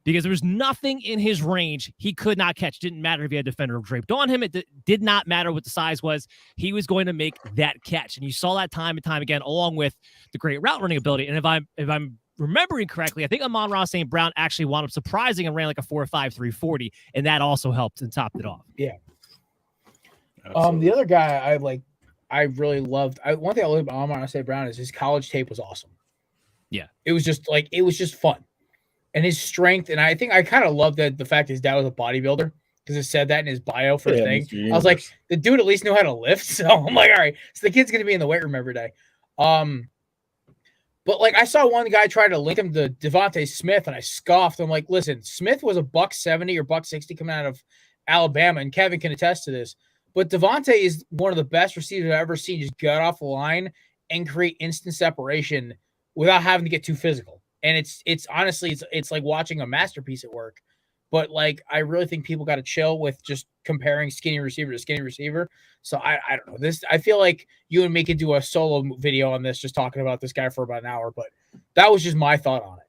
Because there was nothing in his range he could not catch. Didn't matter if he had a defender draped on him. It did not matter what the size was. He was going to make that catch. And you saw that time and time again, along with the great route running ability. And if I'm remembering correctly, I think Amon-Ra St. Brown actually wound up surprising and ran like a 4.5 340, and that also helped and topped it off. Yeah. The other guy I really loved. One thing I loved about Amon-Ra St. Brown is his college tape was awesome. Yeah. It was just fun. And his strength, and I think I kind of love that the fact his dad was a bodybuilder, because it said that in his bio for the thing. I was like, the dude at least knew how to lift. So I'm like, all right, so the kid's gonna be in the weight room every day. But like I saw one guy try to link him to Devontae Smith, and I scoffed. I'm like, listen, Smith was a $170 or $160 coming out of Alabama, and Kevin can attest to this. But Devontae is one of the best receivers I've ever seen just get off the line and create instant separation without having to get too physical. And it's honestly, it's like watching a masterpiece at work. But like, I really think people got to chill with just comparing skinny receiver to skinny receiver. So I don't know this. I feel like you and me could do a solo video on this, just talking about this guy for about an hour, but that was just my thought on it.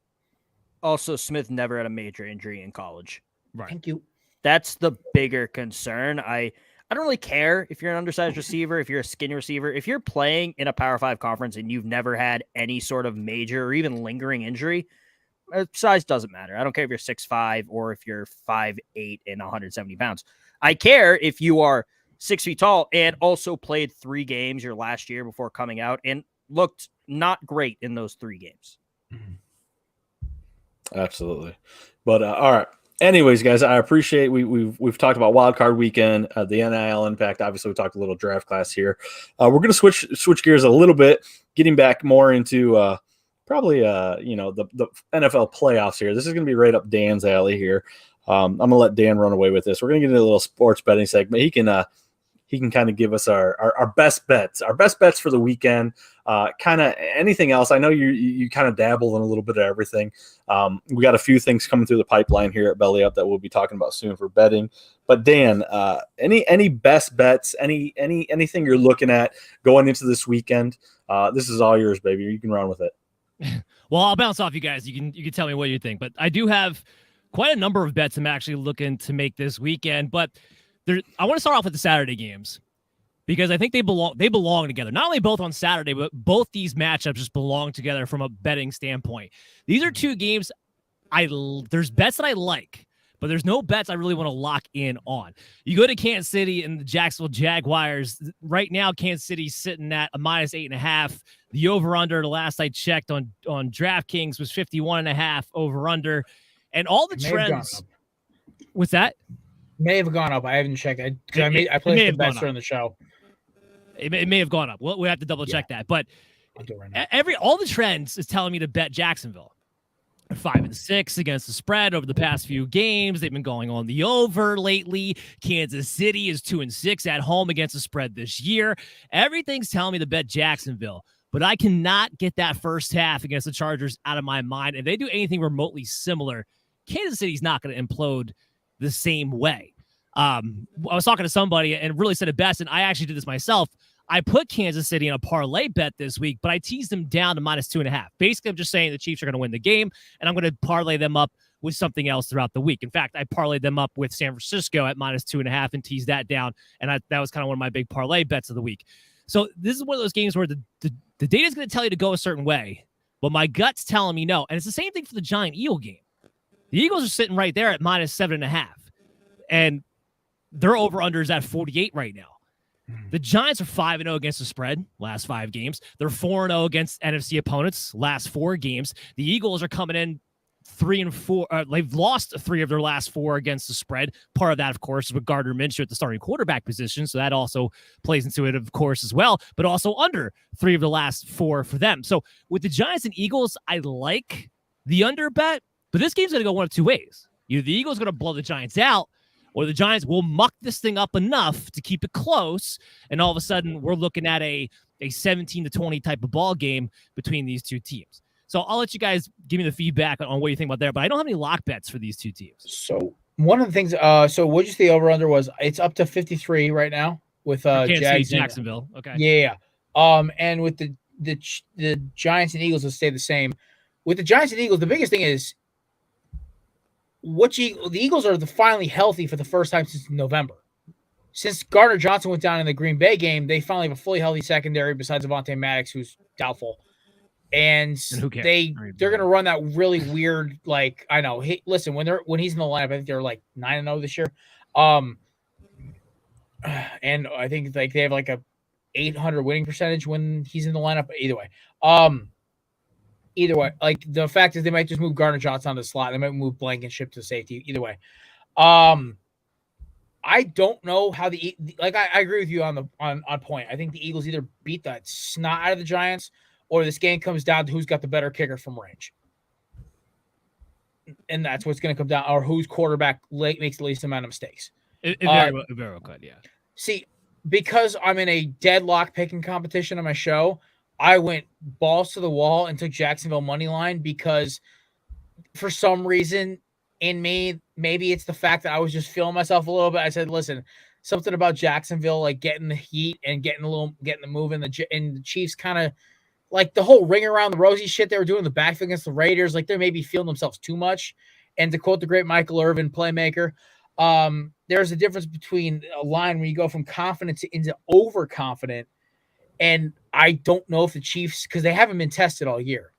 Also, Smith never had a major injury in college. Right. Thank you. That's the bigger concern. I don't really care if you're an undersized receiver, if you're a skinny receiver. If you're playing in a Power 5 conference and you've never had any sort of major or even lingering injury, size doesn't matter. I don't care if you're 6'5" or if you're 5'8" and 170 pounds. I care if you are 6 feet tall and also played 3 games your last year before coming out and looked not great in those 3 games. Absolutely. But all right. Anyways, guys, I appreciate we've talked about Wildcard weekend, the NIL impact. Obviously, we talked a little draft class here. We're going to switch gears a little bit, getting back more into probably the NFL playoffs here. This is going to be right up Dan's alley here. I'm going to let Dan run away with this. We're going to get into a little sports betting segment. He can kind of give us our best bets for the weekend. Kind of anything else. I know you kind of dabble in a little bit of everything. We got a few things coming through the pipeline here at Belly Up that we'll be talking about soon for betting. But Dan, any best bets? Anything you're looking at going into this weekend? This is all yours, baby. You can run with it. Well, I'll bounce off you guys. You can tell me what you think. But I do have quite a number of bets I'm actually looking to make this weekend. But I want to start off with the Saturday games, because I think they belong together. Not only both on Saturday, but both these matchups just belong together from a betting standpoint. These are 2 games there's bets that I like, but there's no bets I really want to lock in on. You go to Kansas City and the Jacksonville Jaguars. Right now, Kansas City's sitting at a -8.5. The over-under, the last I checked on DraftKings, was 51.5 over-under. And all the trends. What's that? May have gone up. I haven't checked. I placed the bets during the show. It may have gone up. We have to double check that. But I'll do it right now. All the trends is telling me to bet Jacksonville. 5-6 against the spread over the past few games. They've been going on the over lately. Kansas City is 2-6 at home against the spread this year. Everything's telling me to bet Jacksonville, but I cannot get that first half against the Chargers out of my mind. If they do anything remotely similar, Kansas City's not going to implode the same way. I was talking to somebody and really said it best, and I actually did this myself. I put Kansas City in a parlay bet this week, but I teased them down to -2.5. Basically, I'm just saying the Chiefs are going to win the game, and I'm going to parlay them up with something else throughout the week. In fact, I parlayed them up with San Francisco at -2.5 and teased that down, and that was kind of one of my big parlay bets of the week. So this is one of those games where the data is going to tell you to go a certain way, but my gut's telling me no. And it's the same thing for the Giant-Eagle game. The Eagles are sitting right there at -7.5, and their over-under is at 48 right now. The Giants are 5-0 against the spread last 5 games. They're 4-0 against NFC opponents last 4 games. The Eagles are coming in 3-4. They've lost 3 of their last 4 against the spread. Part of that, of course, is with Gardner Minshew at the starting quarterback position. So that also plays into it, of course, as well, but also under 3 of the last 4 for them. So with the Giants and Eagles, I like the under bet, but this game's going to go one of 2 ways. Either the Eagles are going to blow the Giants out, or the Giants will muck this thing up enough to keep it close. And all of a sudden we're looking at a 17-20 type of ball game between these 2 teams. So I'll let you guys give me the feedback on what you think about there, but I don't have any lock bets for these 2 teams. So one of the things, so what'd you say the over-under was? It's up to 53 right now with Jags Jacksonville. Okay. Yeah. And with the Giants and Eagles will stay the same. With the Giants and Eagles, the biggest thing is the Eagles are finally healthy for the first time since November. Since Gardner Johnson went down in the Green Bay game, they finally have a fully healthy secondary besides Avonte Maddox, who's doubtful. And they're going to run that really weird, like, I know. Hey, listen, when he's in the lineup, I think they're like 9-0 this year. And I think like they have like a 800 winning percentage when he's in the lineup. Either way, like the fact is they might just move Gardner Johnson on the slot. They might move Blankenship to safety. Either way, I don't know how I agree with you on point. I think the Eagles either beat the snot out of the Giants, or this game comes down to who's got the better kicker from range. And that's what's going to come down, or whose quarterback makes the least amount of mistakes. It very well could, yeah. See, because I'm in a deadlock picking competition on my show, I went balls to the wall and took Jacksonville money line because for some reason in me, maybe it's the fact that I was just feeling myself a little bit. I said, listen, something about Jacksonville, like getting the heat and getting the move, and the Chiefs kind of like the whole ring around the rosy shit they were doing in the backfield against the Raiders. Like they're maybe feeling themselves too much. And to quote the great Michael Irvin, playmaker, there's a difference between a line where you go from confident into overconfident. And I don't know if the Chiefs, because they haven't been tested all year.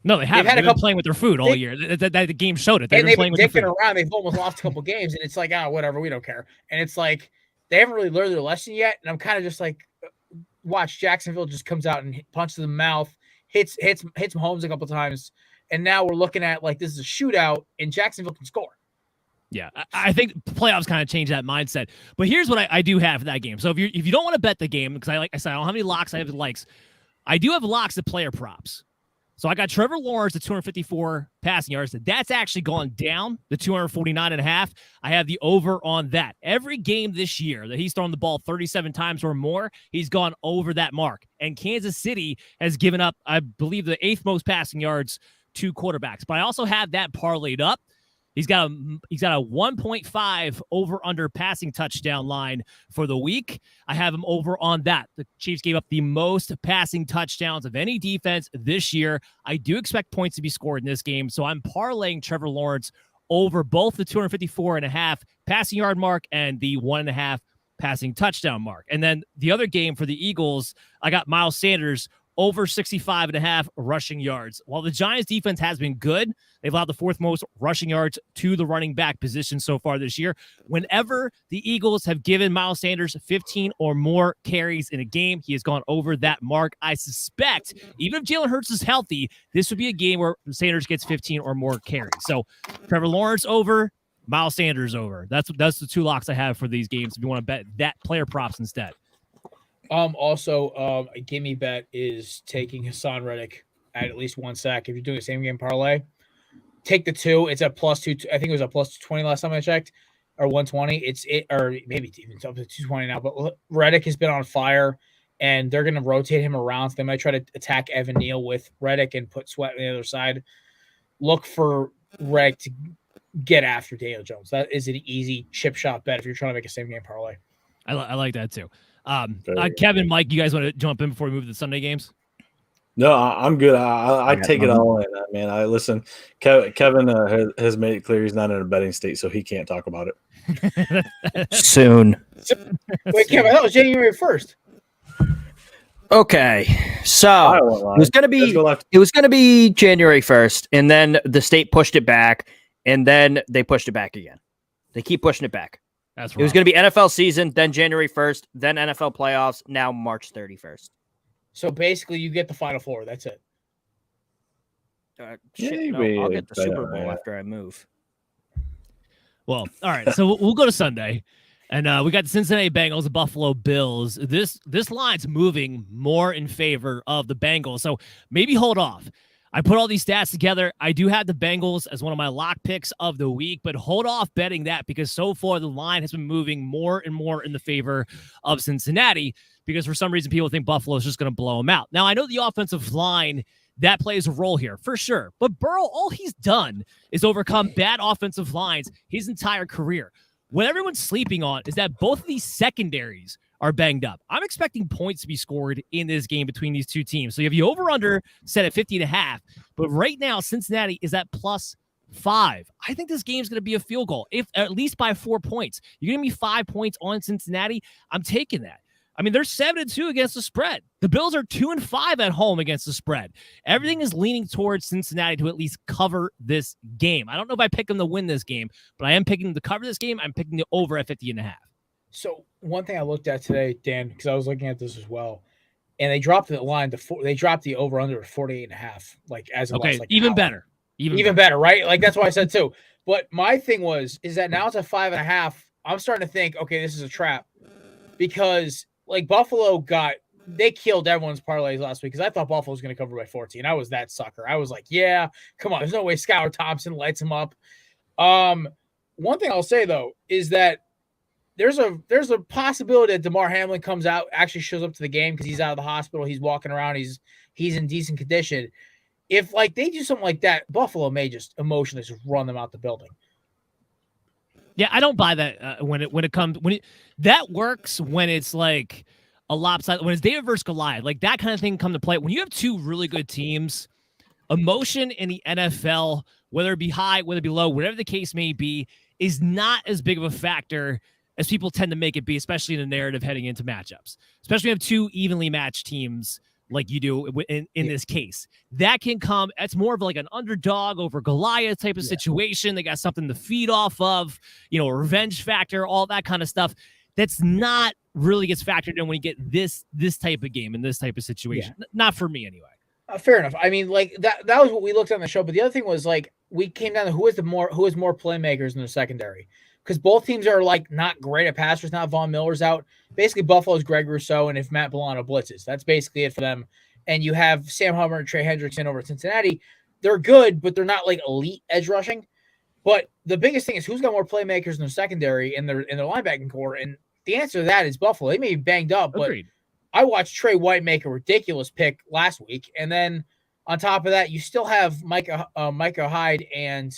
No, they haven't. They've been playing with their food all year. The game showed it. They've been playing with their food. Around. They've almost lost a couple games, and it's like, whatever, we don't care. And it's like they haven't really learned their lesson yet. And I'm kind of just like, watch Jacksonville just comes out and punches in the mouth, hits Mahomes a couple times, and now we're looking at like this is a shootout, and Jacksonville can score. Yeah, I think playoffs kind of change that mindset. But here's what I do have for that game. So if you don't want to bet the game, because I said I don't have any locks, I have the likes. I do have locks at player props. So I got Trevor Lawrence at 254 passing yards. That's actually gone down to 249.5. I have the over on that. Every game this year that he's thrown the ball 37 times or more, he's gone over that mark. And Kansas City has given up, I believe, the 8th most passing yards to quarterbacks. But I also have that parlayed up. He's got a 1.5 over-under passing touchdown line for the week. I have him over on that. The Chiefs gave up the most passing touchdowns of any defense this year. I do expect points to be scored in this game, so I'm parlaying Trevor Lawrence over both the 254.5 passing yard mark and the 1.5 passing touchdown mark. And then the other game for the Eagles, I got Miles Sanders over 65.5 rushing yards. While the Giants defense has been good, they've allowed the 4th most rushing yards to the running back position so far this year. Whenever the Eagles have given Miles Sanders 15 or more carries in a game, he has gone over that mark. I suspect, even if Jalen Hurts is healthy, this would be a game where Sanders gets 15 or more carries. So Trevor Lawrence over, Miles Sanders over. That's the 2 locks I have for these games if you want to bet that player props instead. Also, a gimme bet is taking Hassan Reddick at least 1 sack. If you're doing a same game parlay, take the 2. It's at +2. I think it was at +220 last time I checked, or 120. Or maybe even up to 220 now. But Reddick has been on fire, and they're going to rotate him around. So they might try to attack Evan Neal with Reddick and put Sweat on the other side. Look for Reddick to get after Daniel Jones. That is an easy chip shot bet if you're trying to make a same game parlay. I like that too. Kevin, Mike, you guys want to jump in before we move to the Sunday games? No, I'm good. I take it all in, man. I listen. Kevin has made it clear he's not in a betting state, so he can't talk about it. Soon. Wait, Kevin, that was January 1st. Okay, so it was going to be January 1st, and then the state pushed it back, and then they pushed it back again. They keep pushing it back. That's right. It was going to be NFL season, then January 1st, then NFL playoffs, now March 31st. So basically, you get the Final Four. That's it. Shit, no, I'll get the Super Bowl after I move. Well, all right. So we'll go to Sunday. And we got the Cincinnati Bengals, the Buffalo Bills. This line's moving more in favor of the Bengals. So maybe hold off. I put all these stats together. I do have the Bengals as one of my lock picks of the week, but hold off betting that because so far the line has been moving more and more in the favor of Cincinnati because for some reason people think Buffalo is just going to blow them out. Now, I know the offensive line, that plays a role here for sure, but Burrow, all he's done is overcome bad offensive lines his entire career. What everyone's sleeping on is that both of these secondaries are banged up. I'm expecting points to be scored in this game between these two teams. So you have the over-under set at 50.5, but right now Cincinnati is at +5. I think this game's going to be a field goal, if at least by 4 points. You're going to be 5 points on Cincinnati. I'm taking that. I mean, they're 7-2 against the spread. The Bills are 2-5 at home against the spread. Everything is leaning towards Cincinnati to at least cover this game. I don't know if I pick them to win this game, but I am picking them to cover this game. I'm picking the over at 50.5. So one thing I looked at today, Dan, because I was looking at this as well, and they dropped the line they dropped the over under 48.5, like as it was. Like even better. Even better, right? Like that's what I said too. But my thing is that now it's a 5.5. I'm starting to think, okay, this is a trap because like Buffalo they killed everyone's parlays last week because I thought Buffalo was going to cover by 14. I was that sucker. I was like, yeah, come on. There's no way Skylar Thompson lights him up. One thing I'll say though is that there's a possibility that DeMar Hamlin comes out, actually shows up to the game because he's out of the hospital. He's walking around. He's in decent condition. If like they do something like that, Buffalo may just emotionally just run them out the building. Yeah, I don't buy that when it comes that works when it's like a lopsided when it's David versus Goliath, like that kind of thing come to play. When you have two really good teams, emotion in the NFL, whether it be high, whether it be low, whatever the case may be, is not as big of a factor as people tend to make it be, especially in the narrative heading into matchups. Especially when you have two evenly matched teams like you do in this case. That can come, it's more of like an underdog over Goliath type of situation. They got something to feed off of, a revenge factor, all that kind of stuff. That's not really gets factored in when you get this type of game in this type of situation. Yeah. Not for me anyway. Fair enough. I mean, like that was what we looked at on the show. But the other thing was like we came down to who is more playmakers in the secondary. Because both teams are like not great at passers. Not Von Miller's out. Basically, Buffalo's Greg Rousseau, and if Matt Milano blitzes, that's basically it for them. And you have Sam Hubbard and Trey Hendrickson over at Cincinnati. They're good, but they're not like elite edge rushing. But the biggest thing is who's got more playmakers in their secondary and their linebacking core. And the answer to that is Buffalo. They may be banged up, but I watched Trey White make a ridiculous pick last week, and then on top of that, you still have Micah Hyde and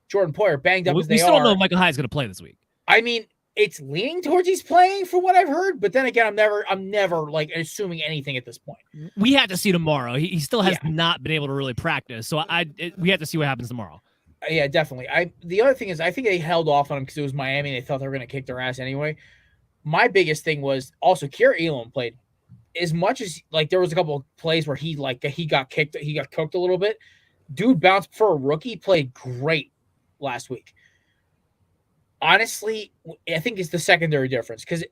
Jordan Poyer banged up as they are. We still don't know if Micah Hyde's going to play this week. I mean, it's leaning towards he's playing for what I've heard, but then again, I'm never like assuming anything at this point. We have to see tomorrow. He still has not been able to really practice, so we have to see what happens tomorrow. Yeah, definitely. The other thing is I think they held off on him because it was Miami. And they thought they were going to kick their ass anyway. My biggest thing was also Kira Elam played as much as like there was a couple of plays where he got cooked a little bit. Dude bounced for a rookie, played great last week. Honestly, I think it's the secondary difference because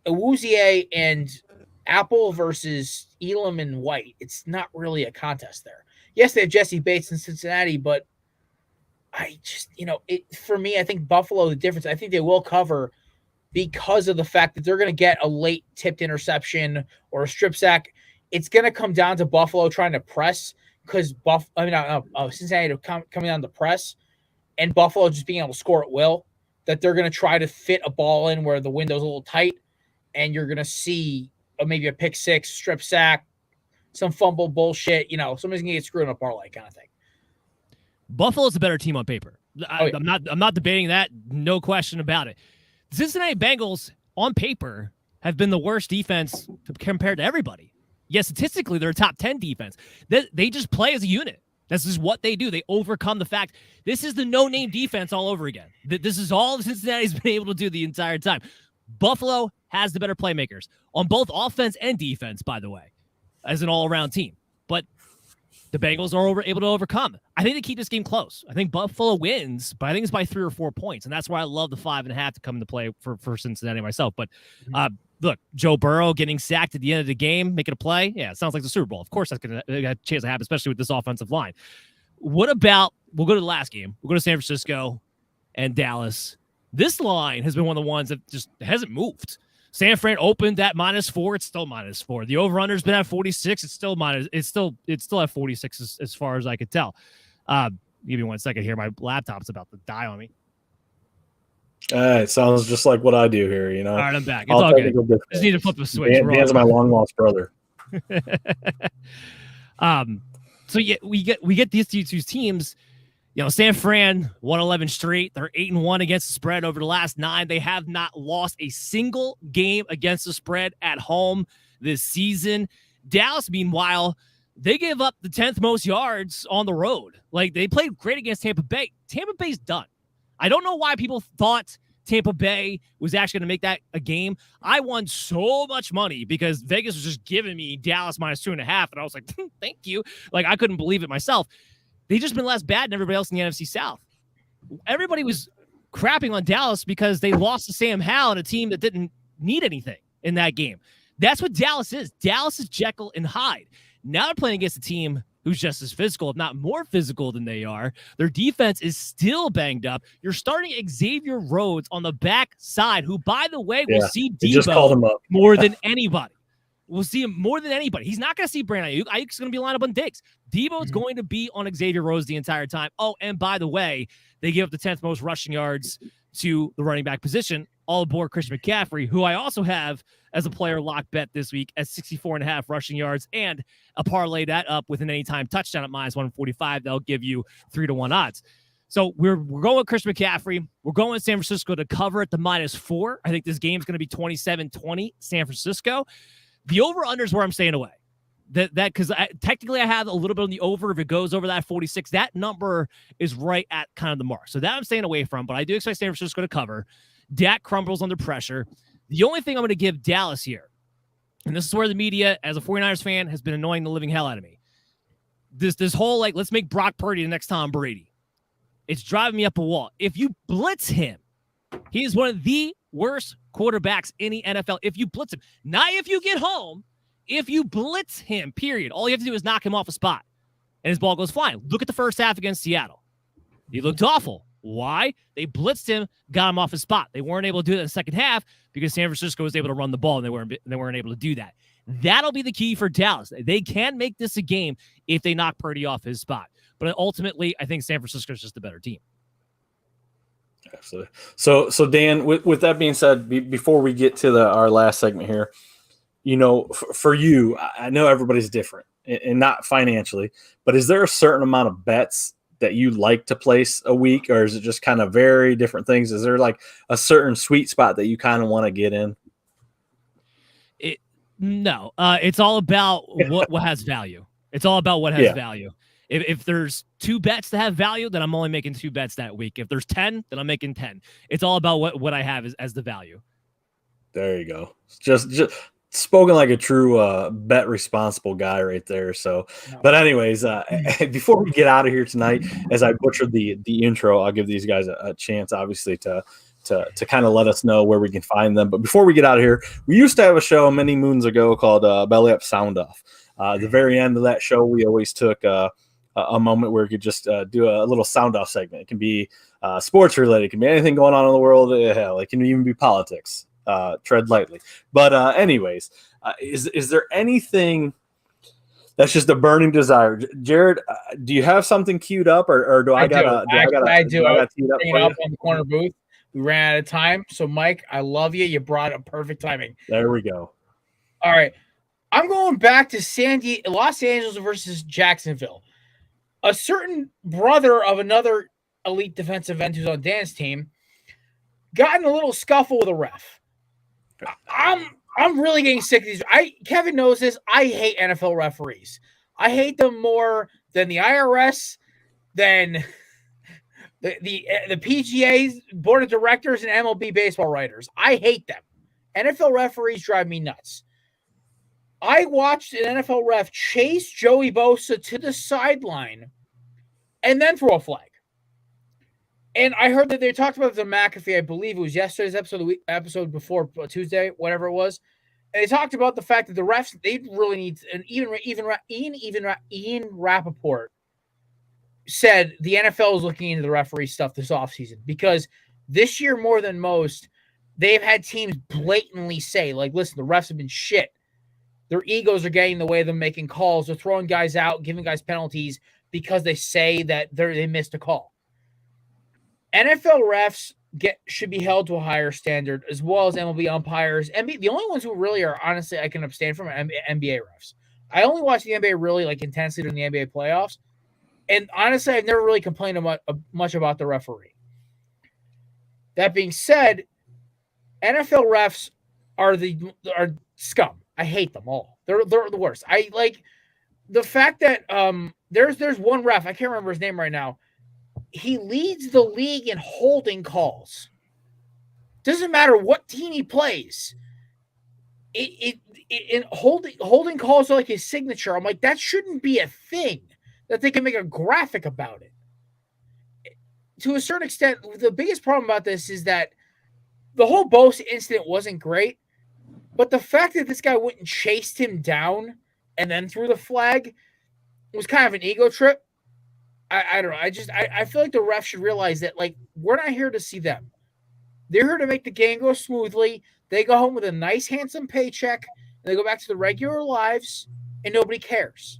Awuzie and Apple versus Elam and White, it's not really a contest there. Yes, they have Jesse Bates in Cincinnati, but I just, for me, I think Buffalo, the difference, I think they will cover because of the fact that they're going to get a late tipped interception or a strip sack. It's going to come down to Buffalo trying to press because Cincinnati coming down to press and Buffalo just being able to score at will, that they're going to try to fit a ball in where the window's a little tight and you're going to see maybe a pick six, strip sack, some fumble bullshit, somebody's going to get screwed in a parlay kind of thing. Buffalo's a better team on paper. I'm not debating that. No question about it. The Cincinnati Bengals on paper have been the worst defense compared to everybody. Yes, statistically, they're a top 10 defense. They just play as a unit. This is what they do. They overcome the fact this is the no-name defense all over again. This is all Cincinnati's been able to do the entire time. Buffalo has the better playmakers on both offense and defense, by the way, as an all-around team. But the Bengals are able to overcome. I think they keep this game close. I think Buffalo wins, but I think it's by 3 or 4 points, and that's why I love the 5.5 to come into play for Cincinnati myself. But look, Joe Burrow getting sacked at the end of the game, making a play. Yeah, it sounds like the Super Bowl. Of course, that's going to have a chance to happen, especially with this offensive line. What about, we'll go to the last game. We'll go to San Francisco and Dallas. This line has been one of the ones that just hasn't moved. San Fran opened at -4. It's still -4. The over-under's been at 46. It's still at 46 as far as I could tell. Give me 1 second here. My laptop's about to die on me. It sounds just like what I do here, you know. All right, I'm back. It's all good. Just need to flip a switch. Dan's my long-lost brother. So yeah, we get these two teams. You know, San Fran won 11 straight. They're 8-1 against the spread over the last 9. They have not lost a single game against the spread at home this season. Dallas, meanwhile, they gave up the 10th most yards on the road. Like, they played great against Tampa Bay. Tampa Bay's done. I don't know why people thought Tampa Bay was actually going to make that a game. I won so much money because Vegas was just giving me Dallas -2.5, and I was like, thank you. Like, I couldn't believe it myself. They just been less bad than everybody else in the NFC South. Everybody was crapping on Dallas because they lost to Sam Howell and a team that didn't need anything in that game. That's what Dallas is. Dallas is Jekyll and Hyde. Now they're playing against a team who's just as physical, if not more physical than they are. Their defense is still banged up. You're starting Xavier Rhodes on the back side, who, by the way, will see Debo more than anybody. We'll see him more than anybody. He's not going to see Brandon Ayuk. Ayuk's going to be lined up on Diggs. Debo's going to be on Xavier Rhodes the entire time. Oh, and by the way, they give up the 10th most rushing yards to the running back position. All aboard Christian McCaffrey, who I also have as a player lock bet this week at 64.5 rushing yards, and a parlay that up with an anytime touchdown at -145. That'll give you 3-1 odds. So we're going with Christian McCaffrey. We're going with San Francisco to cover at the -4. I think this game's going to be 27-20 San Francisco. The over-under is where I'm staying away. That because technically I have a little bit on the over. If it goes over that 46, that number is right at kind of the mark. So that I'm staying away from, but I do expect San Francisco to cover. Dak crumbles under pressure. The only thing I'm going to give Dallas here, and this is where the media, as a 49ers fan, has been annoying the living hell out of me. This whole, like, let's make Brock Purdy the next Tom Brady. It's driving me up a wall. If you blitz him, he is one of the worst quarterbacks in the NFL. If you blitz him, not if you get home, if you blitz him, period. All you have to do is knock him off a spot, and his ball goes flying. Look at the first half against Seattle. He looked awful. Why? They blitzed him, got him off his spot. They weren't able to do it in the second half because San Francisco was able to run the ball, and they weren't able to do that. That'll be the key for Dallas. They can make this a game if they knock Purdy off his spot. But ultimately, I think San Francisco is just a better team. Absolutely. So Dan, with that being said, before we get to our last segment here, you know, for you, I know everybody's different and not financially, but is there a certain amount of bets that you like to place a week, or is it just kind of very different things? Is there like a certain sweet spot that you kind of want to get in? No, it's all about what has value. It's all about what has value. If there's 2 bets that have value, then I'm only making 2 bets that week. If there's 10, then I'm making 10. It's all about what I have as the value. There you go. Just spoken like a true bet responsible guy right there. So, but anyways, before we get out of here tonight, as I butchered the intro, I'll give these guys a chance, obviously, to kind of let us know where we can find them. But before we get out of here, we used to have a show many moons ago called Belly Up Sound Off. At the very end of that show, we always took a moment where we could just do a little sound off segment. It can be sports related. It can be anything going on in the world. Hell, it can even be politics. Tread lightly. But anyways, is there anything that's just a burning desire? Jared, do you have something queued up, or do I gotta? I do. I teed up on the corner booth. We ran out of time. So, Mike, I love you. You brought up perfect timing. There we go. All right. I'm going back to Los Angeles versus Jacksonville. A certain brother of another elite defensive end who's on Dan's team got in a little scuffle with a ref. I'm really getting sick of these. Kevin knows this. I hate NFL referees. I hate them more than the IRS, than the PGA's board of directors and MLB baseball writers. I hate them. NFL referees drive me nuts. I watched an NFL ref chase Joey Bosa to the sideline and then throw a flag. And I heard that they talked about the McAfee. I believe it was yesterday's episode before Tuesday, whatever it was. And they talked about the fact that the refs, they really need, and Ian Rappaport said the NFL is looking into the referee stuff this offseason because this year more than most, they've had teams blatantly say, like, listen, the refs have been shit. Their egos are getting in the way of them making calls. They're throwing guys out, giving guys penalties because they say that they missed a call. NFL refs should be held to a higher standard, as well as MLB umpires. The only ones who really are, honestly, I can abstain from are NBA refs. I only watch the NBA really like intensely during the NBA playoffs. And honestly, I've never really complained much about the referee. That being said, NFL refs are scum. I hate them all. They're the worst. I like the fact that there's one ref, I can't remember his name right now. He leads the league in holding calls. Doesn't matter what team he plays. Holding calls are like his signature. I'm like, that shouldn't be a thing. That they can make a graphic about it. To a certain extent, the biggest problem about this is that the whole Bosa incident wasn't great, but the fact that this guy went and chased him down and then threw the flag was kind of an ego trip. I don't know. I feel like the refs should realize that, like, we're not here to see them. They're here to make the game go smoothly. They go home with a nice, handsome paycheck, and they go back to their regular lives, and nobody cares.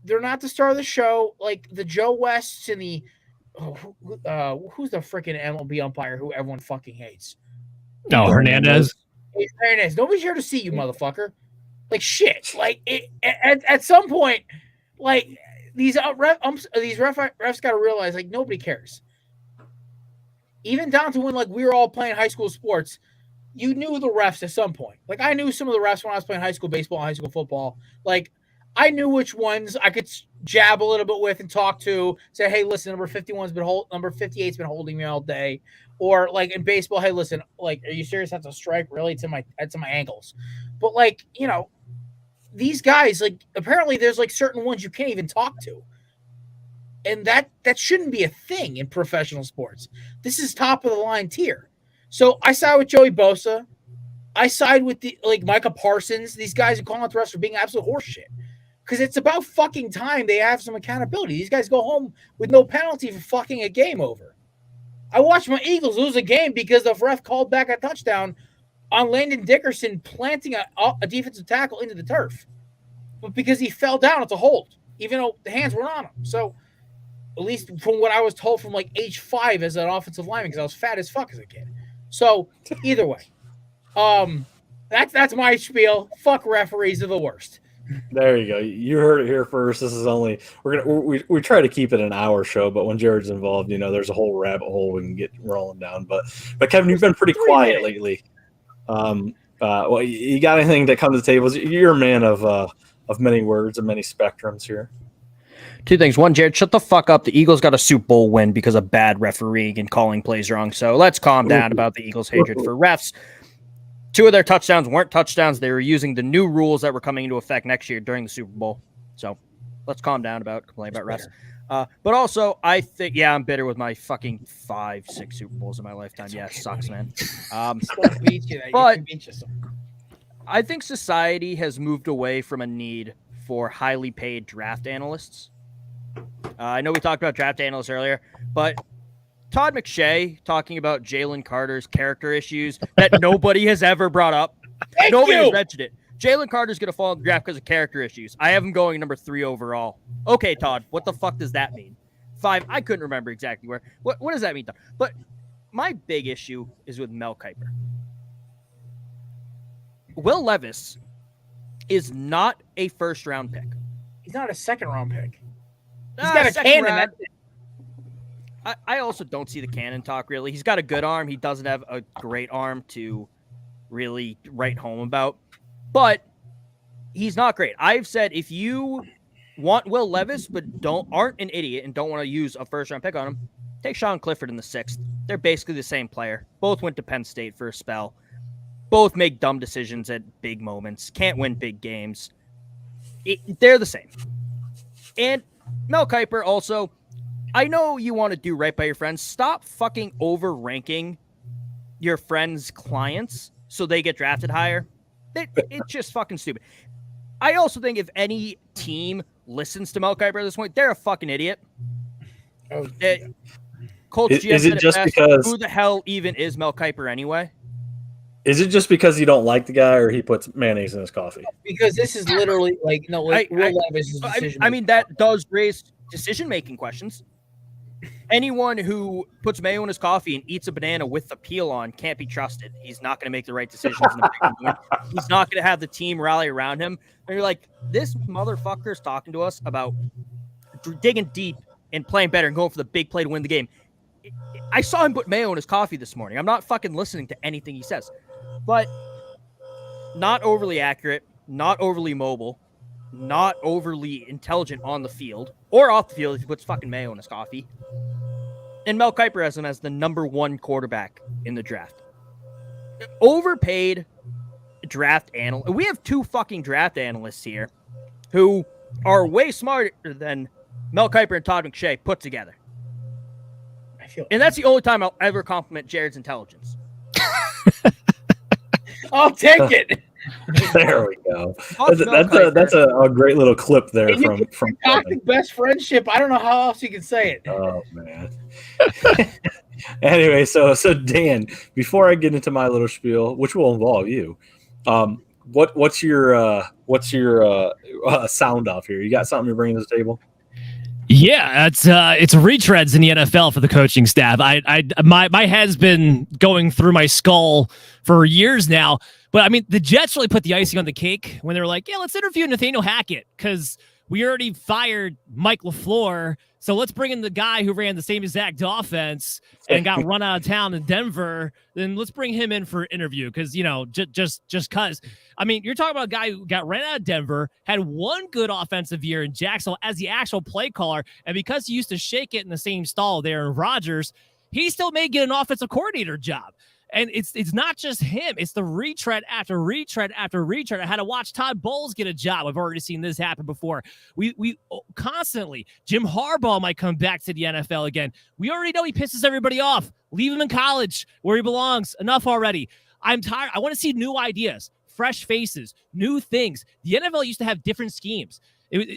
They're not the star of the show. Like the Joe Wests and the who's the freaking MLB umpire who everyone fucking hates? No, Hernandez. Hernandez. Nobody's here to see you, motherfucker. Like shit. Like at some point, like these refs got to realize, like, nobody cares. Even down to when, like, we were all playing high school sports, you knew the refs at some point. Like, I knew some of the refs when I was playing high school baseball and high school football. Like, I knew which ones I could jab a little bit with and talk to. Say, hey, listen, number 58's been holding me all day. Or, like, in baseball, hey, listen, like, are you serious? That's a strike? Really? It's in my ankles. But, like, you know, these guys, like, apparently there's, like, certain ones you can't even talk to. And that shouldn't be a thing in professional sports. This is top of the line tier. So I side with Joey Bosa. I side with Micah Parsons. These guys are calling out the refs for being absolute horseshit. Because it's about fucking time they have some accountability. These guys go home with no penalty for fucking a game over. I watched my Eagles lose a game because the ref called back a touchdown on Landon Dickerson planting a defensive tackle into the turf. But because he fell down, it's a hold, even though the hands weren't on him. So, at least from what I was told from like age 5 as an offensive lineman, because I was fat as fuck as a kid. So, either way, that's my spiel. Fuck referees, they're the worst. There you go. You heard it here first. This is only we try to keep it an hour show, but when Jared's involved, you know, there's a whole rabbit hole we can get rolling down. But Kevin, you've been pretty quiet lately. Well, you got anything that comes to the table? You're a man of many words and many spectrums here. Two things. One, Jared, shut the fuck up. The Eagles got a Super Bowl win because of bad refereeing and calling plays wrong. So let's calm down about the Eagles' hatred for refs. 2 of their touchdowns weren't touchdowns. They were using the new rules that were coming into effect next year during the Super Bowl. So let's calm down about complaining about refs. But also, I think, I'm bitter with my fucking 5-6 Super Bowls in my lifetime. Yeah, it sucks, man. But I think society has moved away from a need for highly paid draft analysts. I know we talked about draft analysts earlier, but Todd McShay talking about Jalen Carter's character issues that nobody has ever brought up. Nobody has mentioned it. Jalen Carter's going to fall in the draft because of character issues. I have him going number 3 overall. Okay, Todd, what the fuck does that mean? 5, I couldn't remember exactly where. What does that mean, Todd? But my big issue is with Mel Kiper. Will Levis is not a first-round pick. He's not a second-round pick. He's got a cannon. I also don't see the cannon talk, really. He's got a good arm. He doesn't have a great arm to really write home about. But he's not great. I've said if you want Will Levis but aren't an idiot and don't want to use a first-round pick on him, take Sean Clifford in the 6th. They're basically the same player. Both went to Penn State for a spell. Both make dumb decisions at big moments. Can't win big games. They're the same. And Mel Kiper also, I know you want to do right by your friends. Stop fucking overranking your friends' clients so they get drafted higher. It's just fucking stupid. I also think if any team listens to Mel Kiper at this point, they're a fucking idiot. Oh, Colts GM Is said it just best, because? who the hell even is Mel Kiper anyway? Is it just because you don't like the guy, or he puts mayonnaise in his coffee? because this is literally like no, like Will Levis' decision. I mean, that does raise decision-making questions. Anyone who puts mayo in his coffee and eats a banana with the peel on can't be trusted. He's not going to make the right decisions in the big moment. He's not going to have the team rally around him. And you're like, this motherfucker is talking to us about digging deep and playing better and going for the big play to win the game. I saw him put mayo in his coffee this morning. I'm not fucking listening to anything he says. But not overly accurate, not overly mobile, not overly intelligent on the field or off the field if he puts fucking mayo in his coffee. And Mel Kiper has him as the number 1 quarterback in the draft. Overpaid draft analyst. We have 2 fucking draft analysts here who are way smarter than Mel Kiper and Todd McShay put together. And that's the only time I'll ever compliment Jared's intelligence. I'll take it. There we go. That's a great little clip there from toxic best friendship. I don't know how else you can say it. Oh man. Anyway, so Dan, before I get into my little spiel, which will involve you, what's your sound off here? You got something to bring to the table? Yeah, it's retreads in the NFL for the coaching staff. My head's been going through my skull for years now. But I mean, the Jets really put the icing on the cake when they were like, yeah, let's interview Nathaniel Hackett because we already fired Mike LaFleur. So let's bring in the guy who ran the same exact offense and got run out of town in Denver. Then let's bring him in for an interview because, just because. I mean, you're talking about a guy who got ran out of Denver, had one good offensive year in Jacksonville as the actual play caller. And because he used to shake it in the same stall there in Rodgers, he still may get an offensive coordinator job. And it's not just him. It's the retread after retread after retread. I had to watch Todd Bowles get a job. I've already seen this happen before. We constantly, Jim Harbaugh might come back to the NFL again. We already know he pisses everybody off. Leave him in college where he belongs. Enough already. I'm tired. I want to see new ideas, fresh faces, new things. The NFL used to have different schemes.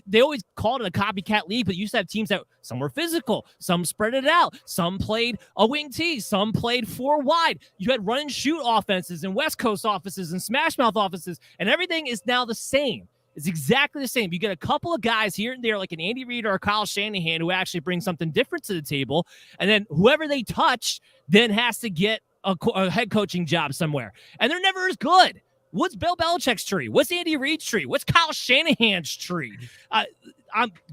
They always called it a copycat league, but you used to have teams that some were physical, some spread it out, some played a wing T, some played 4 wide. You had run and shoot offenses and West Coast offices and smash mouth offices, and everything is now the same. It's exactly the same. You get a couple of guys here and there, like an Andy Reid or a Kyle Shanahan, who actually bring something different to the table, and then whoever they touch then has to get a head coaching job somewhere, and they're never as good. What's Bill Belichick's tree? What's Andy Reid's tree? What's Kyle Shanahan's tree?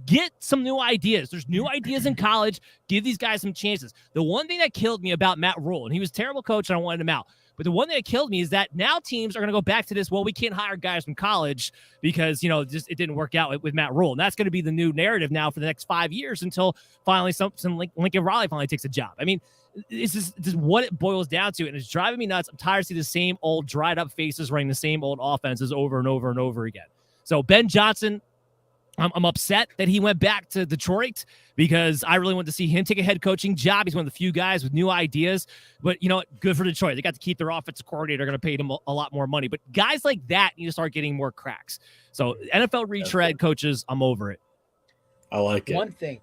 Get some new ideas. There's new ideas in college. Give these guys some chances. The one thing that killed me about Matt Rule, and he was a terrible coach and I wanted him out, but the one thing that killed me is that now teams are going to go back to this, well, we can't hire guys from college because, just it didn't work out with Matt Rule. And that's going to be the new narrative now for the next 5 years until finally something like Lincoln Riley finally takes a job. I mean, this is what it boils down to, and it's driving me nuts. I'm tired of seeing the same old dried up faces running the same old offenses over and over and over again. So Ben Johnson, I'm upset that he went back to Detroit because I really want to see him take a head coaching job. He's one of the few guys with new ideas, but you know what? Good for Detroit. They got to keep their offensive coordinator. They're going to pay him a lot more money, but guys like that need to start getting more cracks. So NFL retread coaches, I'm over it. I like it. One thing.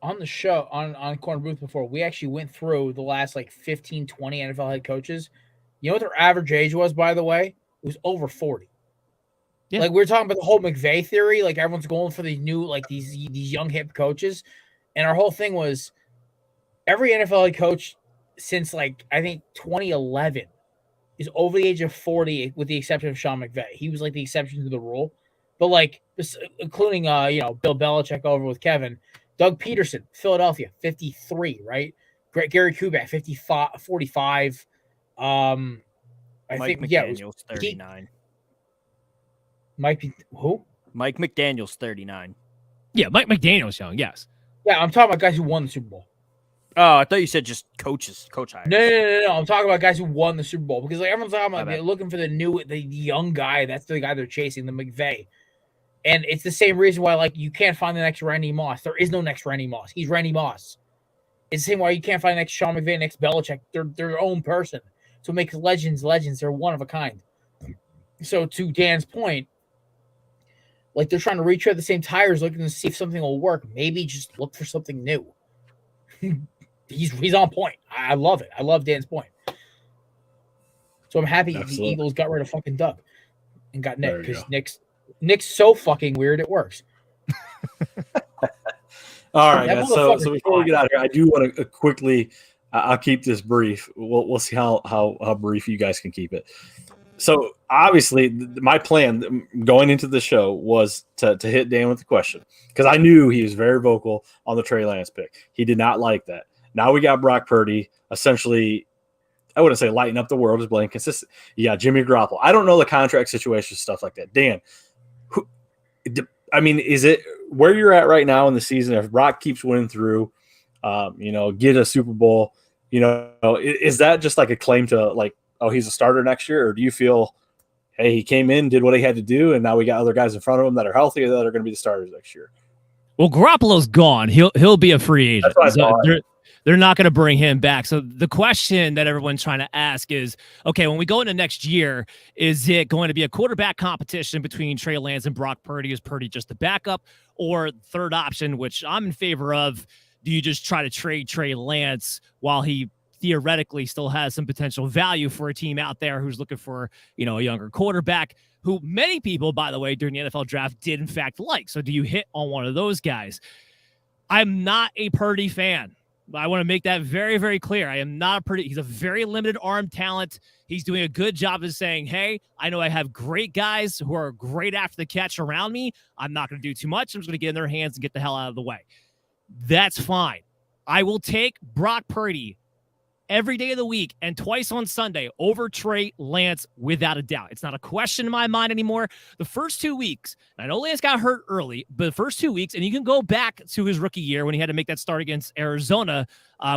On the show, on Corner Booth before, we actually went through the last 15, 20 NFL head coaches. You know what their average age was, by the way? It was over 40. Yeah. We were talking about the whole McVay theory. Everyone's going for these new, these young hip coaches. And our whole thing was every NFL head coach since, I think 2011 is over the age of 40, with the exception of Sean McVay. He was the exception to the rule. But including, Bill Belichick over with Kevin. Doug Peterson, Philadelphia, 53, right? Gary Kubiak, 45. Mike McDaniel's 39. Who? Mike McDaniel's 39. Yeah, Mike McDaniel's young, yes. Yeah, I'm talking about guys who won the Super Bowl. Oh, I thought you said just coach hires. No. I'm talking about guys who won the Super Bowl because everyone's talking about they're looking for the young guy. That's the guy they're chasing, the McVay. And it's the same reason why, you can't find the next Randy Moss. There is no next Randy Moss. He's Randy Moss. It's the same why you can't find the next Sean McVay, next Belichick. They're their own person. So it makes legends. They're one of a kind. So to Dan's point, they're trying to retread the same tires, looking to see if something will work. Maybe just look for something new. he's on point. I love it. I love Dan's point. So I'm happy the Eagles got rid of fucking Doug and got Nick, because Nick's so fucking weird it works. All right, guys. So before we get out of here, I do want to quickly. I'll keep this brief. We'll see how brief you guys can keep it. So obviously, my plan going into the show was to hit Dan with the question, because I knew he was very vocal on the Trey Lance pick. He did not like that. Now we got Brock Purdy, essentially. I wouldn't say lighten up the world, is playing consistent. Yeah, Jimmy Garoppolo. I don't know the contract situation, stuff like that. Dan, is it where you're at right now in the season? If Brock keeps winning through, get a Super Bowl, is that just like a claim to like, oh, he's a starter next year? Or do you feel, hey, he came in, did what he had to do, and now we got other guys in front of him that are healthy that are going to be the starters next year? Well, Garoppolo's gone. He'll be a free agent. That's what I thought. They're not going to bring him back. So the question that everyone's trying to ask is, okay, when we go into next year, is it going to be a quarterback competition between Trey Lance and Brock Purdy? Is Purdy just the backup, or third option, which I'm in favor of? Do you just try to trade Trey Lance while he theoretically still has some potential value for a team out there who's looking for, a younger quarterback, who many people, by the way, during the NFL draft did in fact like? So do you hit on one of those guys? I'm not a Purdy fan. I want to make that very, very clear. I am not a Purdy. He's a very limited arm talent. He's doing a good job of saying, hey, I know I have great guys who are great after the catch around me. I'm not going to do too much. I'm just going to get in their hands and get the hell out of the way. That's fine. I will take Brock Purdy every day of the week and twice on Sunday over Trey Lance without a doubt. It's not a question in my mind anymore. The first 2 weeks, I know Lance got hurt early, but the first 2 weeks, and you can go back to his rookie year when he had to make that start against Arizona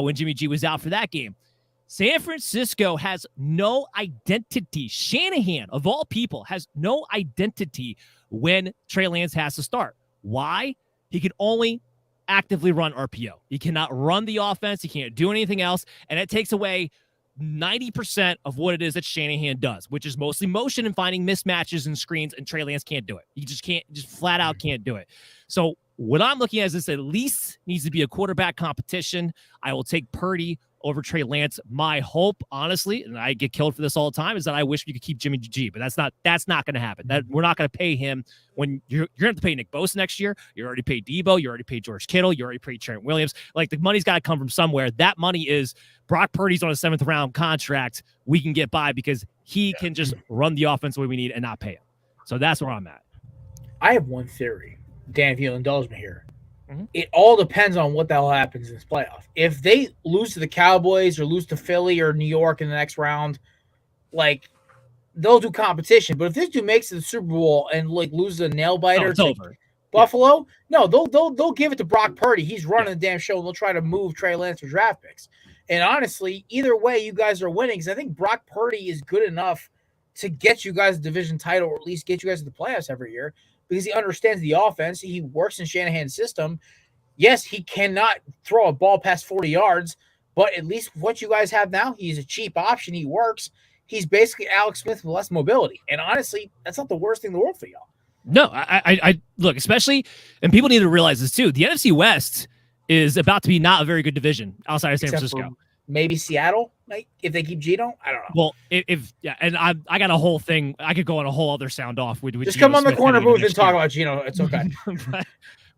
when Jimmy G was out for that game. San Francisco has no identity. Shanahan, of all people, has no identity when Trey Lance has to start. Why? He can only actively run RPO. He cannot run the offense. He can't do anything else. And it takes away 90% of what it is that Shanahan does, which is mostly motion and finding mismatches and screens. And Trey Lance can't do it. He just flat out can't do it. So what I'm looking at is this at least needs to be a quarterback competition. I will take Purdy over Trey Lance. My hope, honestly, and I get killed for this all the time, is that I wish we could keep Jimmy G, but that's not going to happen. That we're not going to pay him when you're going to have to pay Nick Bosa next year. You already paid Debo. You already paid George Kittle. You already paid Trent Williams. Like, the money's got to come from somewhere. That money is Brock Purdy's on a 7th round contract. We can get by because he can just run the offense the way we need and not pay him. So that's where I'm at. I have one theory. Dan, if you'll indulge me here. It all depends on what the hell happens in this playoff. If they lose to the Cowboys or lose to Philly or New York in the next round, like, they'll do competition. But if this dude makes it to the Super Bowl and like loses a nail biter to over. Buffalo, no, they'll give it to Brock Purdy. He's running the damn show. And they'll try to move Trey Lance for draft picks. And honestly, either way, you guys are winning, because I think Brock Purdy is good enough to get you guys a division title, or at least get you guys to the playoffs every year, because he understands the offense. He works in Shanahan's system. Yes, he cannot throw a ball past 40 yards, but at least what you guys have now, he's a cheap option. He works. He's basically Alex Smith with less mobility. And honestly, that's not the worst thing in the world for y'all. No, I look, especially, and people need to realize this too, the NFC West is about to be not a very good division outside of San Francisco. Maybe Seattle, like, if they keep Geno. I don't know. Well, and I got a whole thing. I could go on a whole other sound off with just come on the corner booth and talk about Geno. It's okay.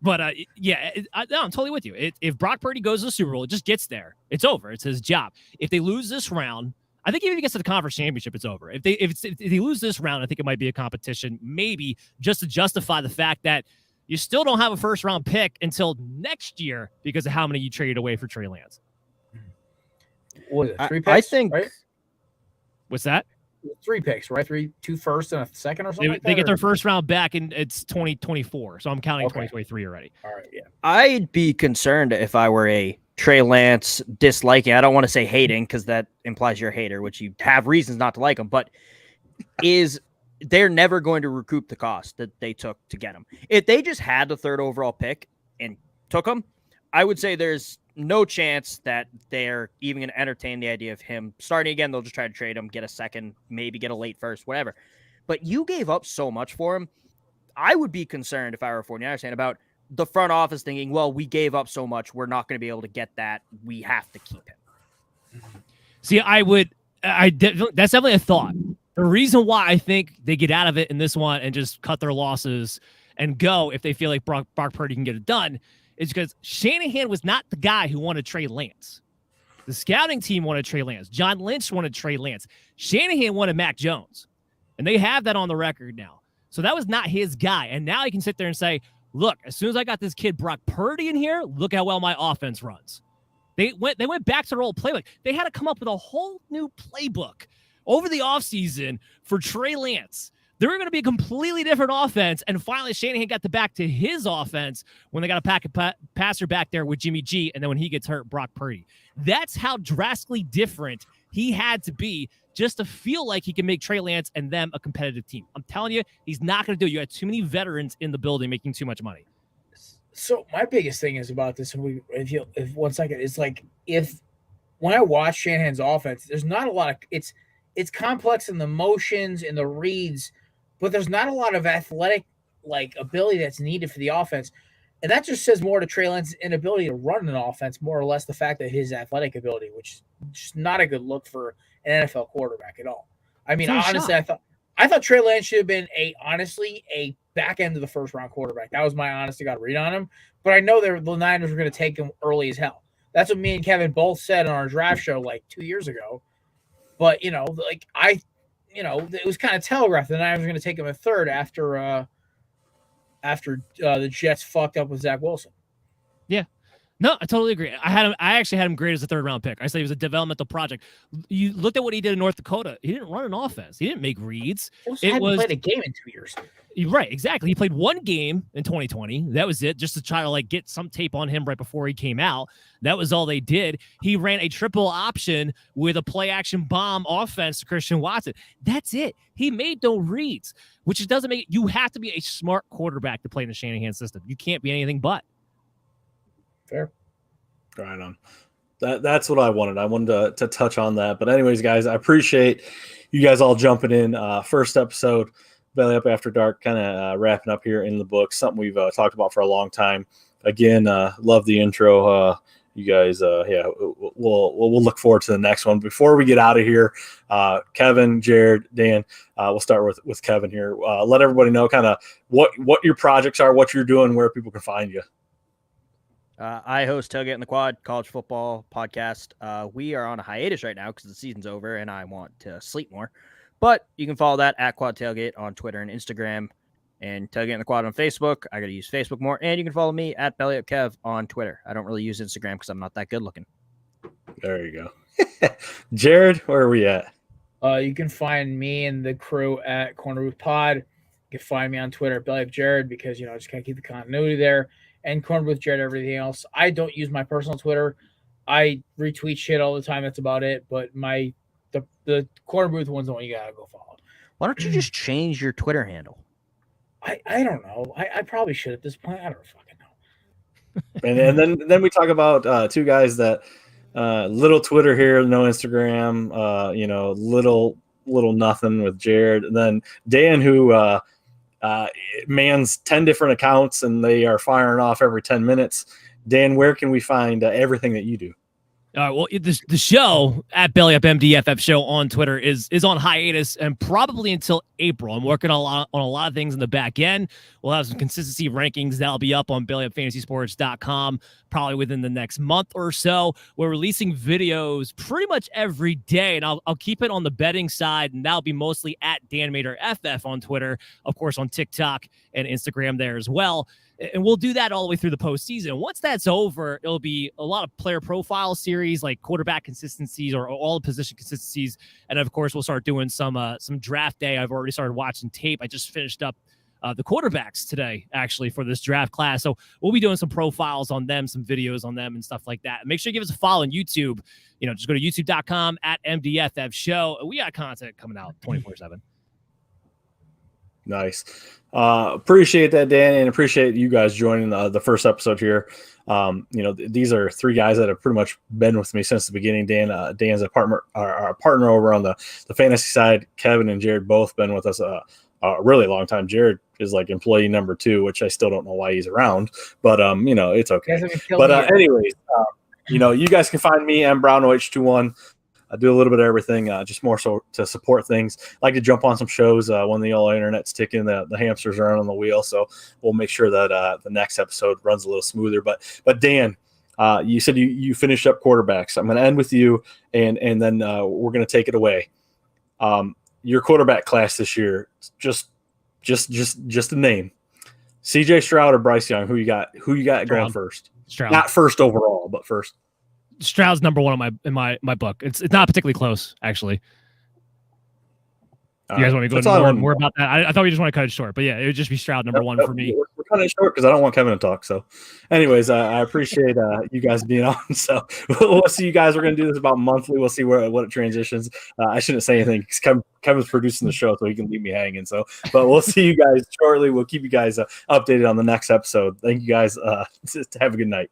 But I'm totally with you. If Brock Purdy goes to the Super Bowl, it just gets there. It's over. It's his job. If they lose this round, I think even if he gets to the conference championship, it's over. If they lose this round, I think it might be a competition, maybe just to justify the fact that you still don't have a first round pick until next year because of how many you traded away for Trey Lance. What is it, 3 picks? I think. Right? What's that? 3 picks, right? 2 firsts and a second or something. They get their first round back, and it's 2024. So I'm counting 2023 already. All right, yeah. I'd be concerned if I were a Trey Lance disliking. I don't want to say hating, because that implies you're a hater, which you have reasons not to like him. But they're never going to recoup the cost that they took to get him. If they just had the 3rd overall pick and took him, I would say there's no chance that they're even going to entertain the idea of him starting again. They'll just try to trade him, get a second, maybe get a late first, whatever. But you gave up so much for him. I would be concerned if I were a 49ers fan about the front office thinking, well, we gave up so much, we're not going to be able to get that. We have to keep him. See, that's definitely a thought. The reason why I think they get out of it in this one and just cut their losses and go if they feel like Brock Purdy can get it done is because Shanahan was not the guy who wanted Trey Lance. The scouting team wanted Trey Lance. John Lynch wanted Trey Lance. Shanahan wanted Mac Jones. And they have that on the record now. So that was not his guy. And now he can sit there and say, look, as soon as I got this kid Brock Purdy in here, look how well my offense runs. They went back to their old playbook. They had to come up with a whole new playbook over the offseason for Trey Lance. They were going to be a completely different offense, and finally Shanahan got back to his offense when they got a passer back there with Jimmy G, and then when he gets hurt, Brock Purdy. That's how drastically different he had to be just to feel like he can make Trey Lance and them a competitive team. I'm telling you, he's not going to do it. You had too many veterans in the building making too much money. So my biggest thing is about this, and if 1 second, is like when I watch Shanahan's offense, there's not a lot of it's complex in the motions and the reads, but there's not a lot of athletic ability that's needed for the offense. And that just says more to Trey Lance's inability to run an offense, more or less the fact that his athletic ability, which is just not a good look for an NFL quarterback at all. I mean, honestly, I thought Trey Lance should have been a back end of the first round quarterback. That was my honest to God read on him. But I know the Niners were going to take him early as hell. That's what me and Kevin both said on our draft show 2 years ago. But it was kind of telegraphed that the Niners were going to take him a third after the Jets fucked up with Zach Wilson. Yeah. No, I totally agree. I actually had him graded as a 3rd round pick. I said he was a developmental project. You looked at what he did in North Dakota. He didn't run an offense. He didn't make reads. He hadn't played a game in 2 years. Right, exactly. He played 1 game in 2020. That was it, just to try to get some tape on him right before he came out. That was all they did. He ran a triple option with a play action bomb offense to Christian Watson. That's it. He made no reads, which doesn't make you have to be a smart quarterback to play in the Shanahan system. You can't be anything but. Fair. Right on. That's what I wanted. I wanted to touch on that. But anyways, guys, I appreciate you guys all jumping in. First episode, Belly Up After Dark, kind of wrapping up here in the book. Something we've talked about for a long time. Again, love the intro. You guys, we'll look forward to the next one. Before we get out of here, Kevin, Jared, Dan, we'll start with Kevin here. Let everybody know kind of what your projects are, what you're doing, where people can find you. I host Tailgate in the Quad, college football podcast. We are on a hiatus right now because the season's over and I want to sleep more. But you can follow that at Quad Tailgate on Twitter and Instagram, and Tailgate in the Quad on Facebook. I got to use Facebook more. And you can follow me at BellyUpKev on Twitter. I don't really use Instagram because I'm not that good looking. There you go. Jared, where are we at? You can find me and the crew at Corner Booth Pod. You can find me on Twitter at BellyUpJared because, I just can't keep the continuity there. And Corner Booth Jared, everything else. I don't use my personal Twitter. I retweet shit all the time. That's about it. But the Corner Booth one's the one you gotta go follow. Why don't you just change your Twitter handle? I don't know. I probably should at this point. I don't fucking know. And then we talk about 2 guys that little Twitter here, no Instagram. Little nothing with Jared, and then Dan, who mans 10 different accounts and they are firing off every 10 minutes. Dan, where can we find everything that you do? Well, the show at Belly Up MDFF show on Twitter is on hiatus and probably until April. I'm working on a lot of things in the back end. We'll have some consistency rankings that'll be up on bellyupfantasysports.com probably within the next month or so. We're releasing videos pretty much every day, and I'll keep it on the betting side, and that'll be mostly at Dan Mater FF on Twitter, of course on TikTok and Instagram there as well. And we'll do that all the way through the postseason. Once that's over, it'll be a lot of player profile series, like quarterback consistencies or all the position consistencies. And of course, we'll start doing some draft day. I've already started watching tape. I just finished up the quarterbacks today, actually, for this draft class. So we'll be doing some profiles on them, some videos on them and stuff like that. Make sure you give us a follow on YouTube. Just go to youtube.com at MDFF show. We got content coming out 24/7. Nice. Appreciate that, Dan, and appreciate you guys joining the first episode here. These are 3 guys that have pretty much been with me since the beginning. Dan's a partner over on the fantasy side. Kevin and Jared both been with us a really long time. Jared is like employee number 2, which I still don't know why he's around, but it's okay. But anyways, you guys can find me mbrownOH21. I do a little bit of everything, just more so to support things. I like to jump on some shows when the old internet's ticking, the hamsters are on the wheel. So we'll make sure that the next episode runs a little smoother. But Dan, you said you finished up quarterbacks. I'm going to end with you, and then we're going to take it away. Your quarterback class this year, just a name. CJ Stroud or Bryce Young? Who you got Stroud. going first? Stroud. Not first overall, but first. Stroud's number one in my book. It's not particularly close, actually. You guys want me to go into more about that? I thought we just want to cut it short, but yeah, it would just be Stroud number one for me. We're cutting it short because I don't want Kevin to talk. So, anyways, I appreciate you guys being on. So we'll see you guys. We're going to do this about monthly. We'll see what it transitions. I shouldn't say anything because Kevin's producing the show, so he can leave me hanging. So, but we'll see you guys shortly. We'll keep you guys updated on the next episode. Thank you guys. Have a good night.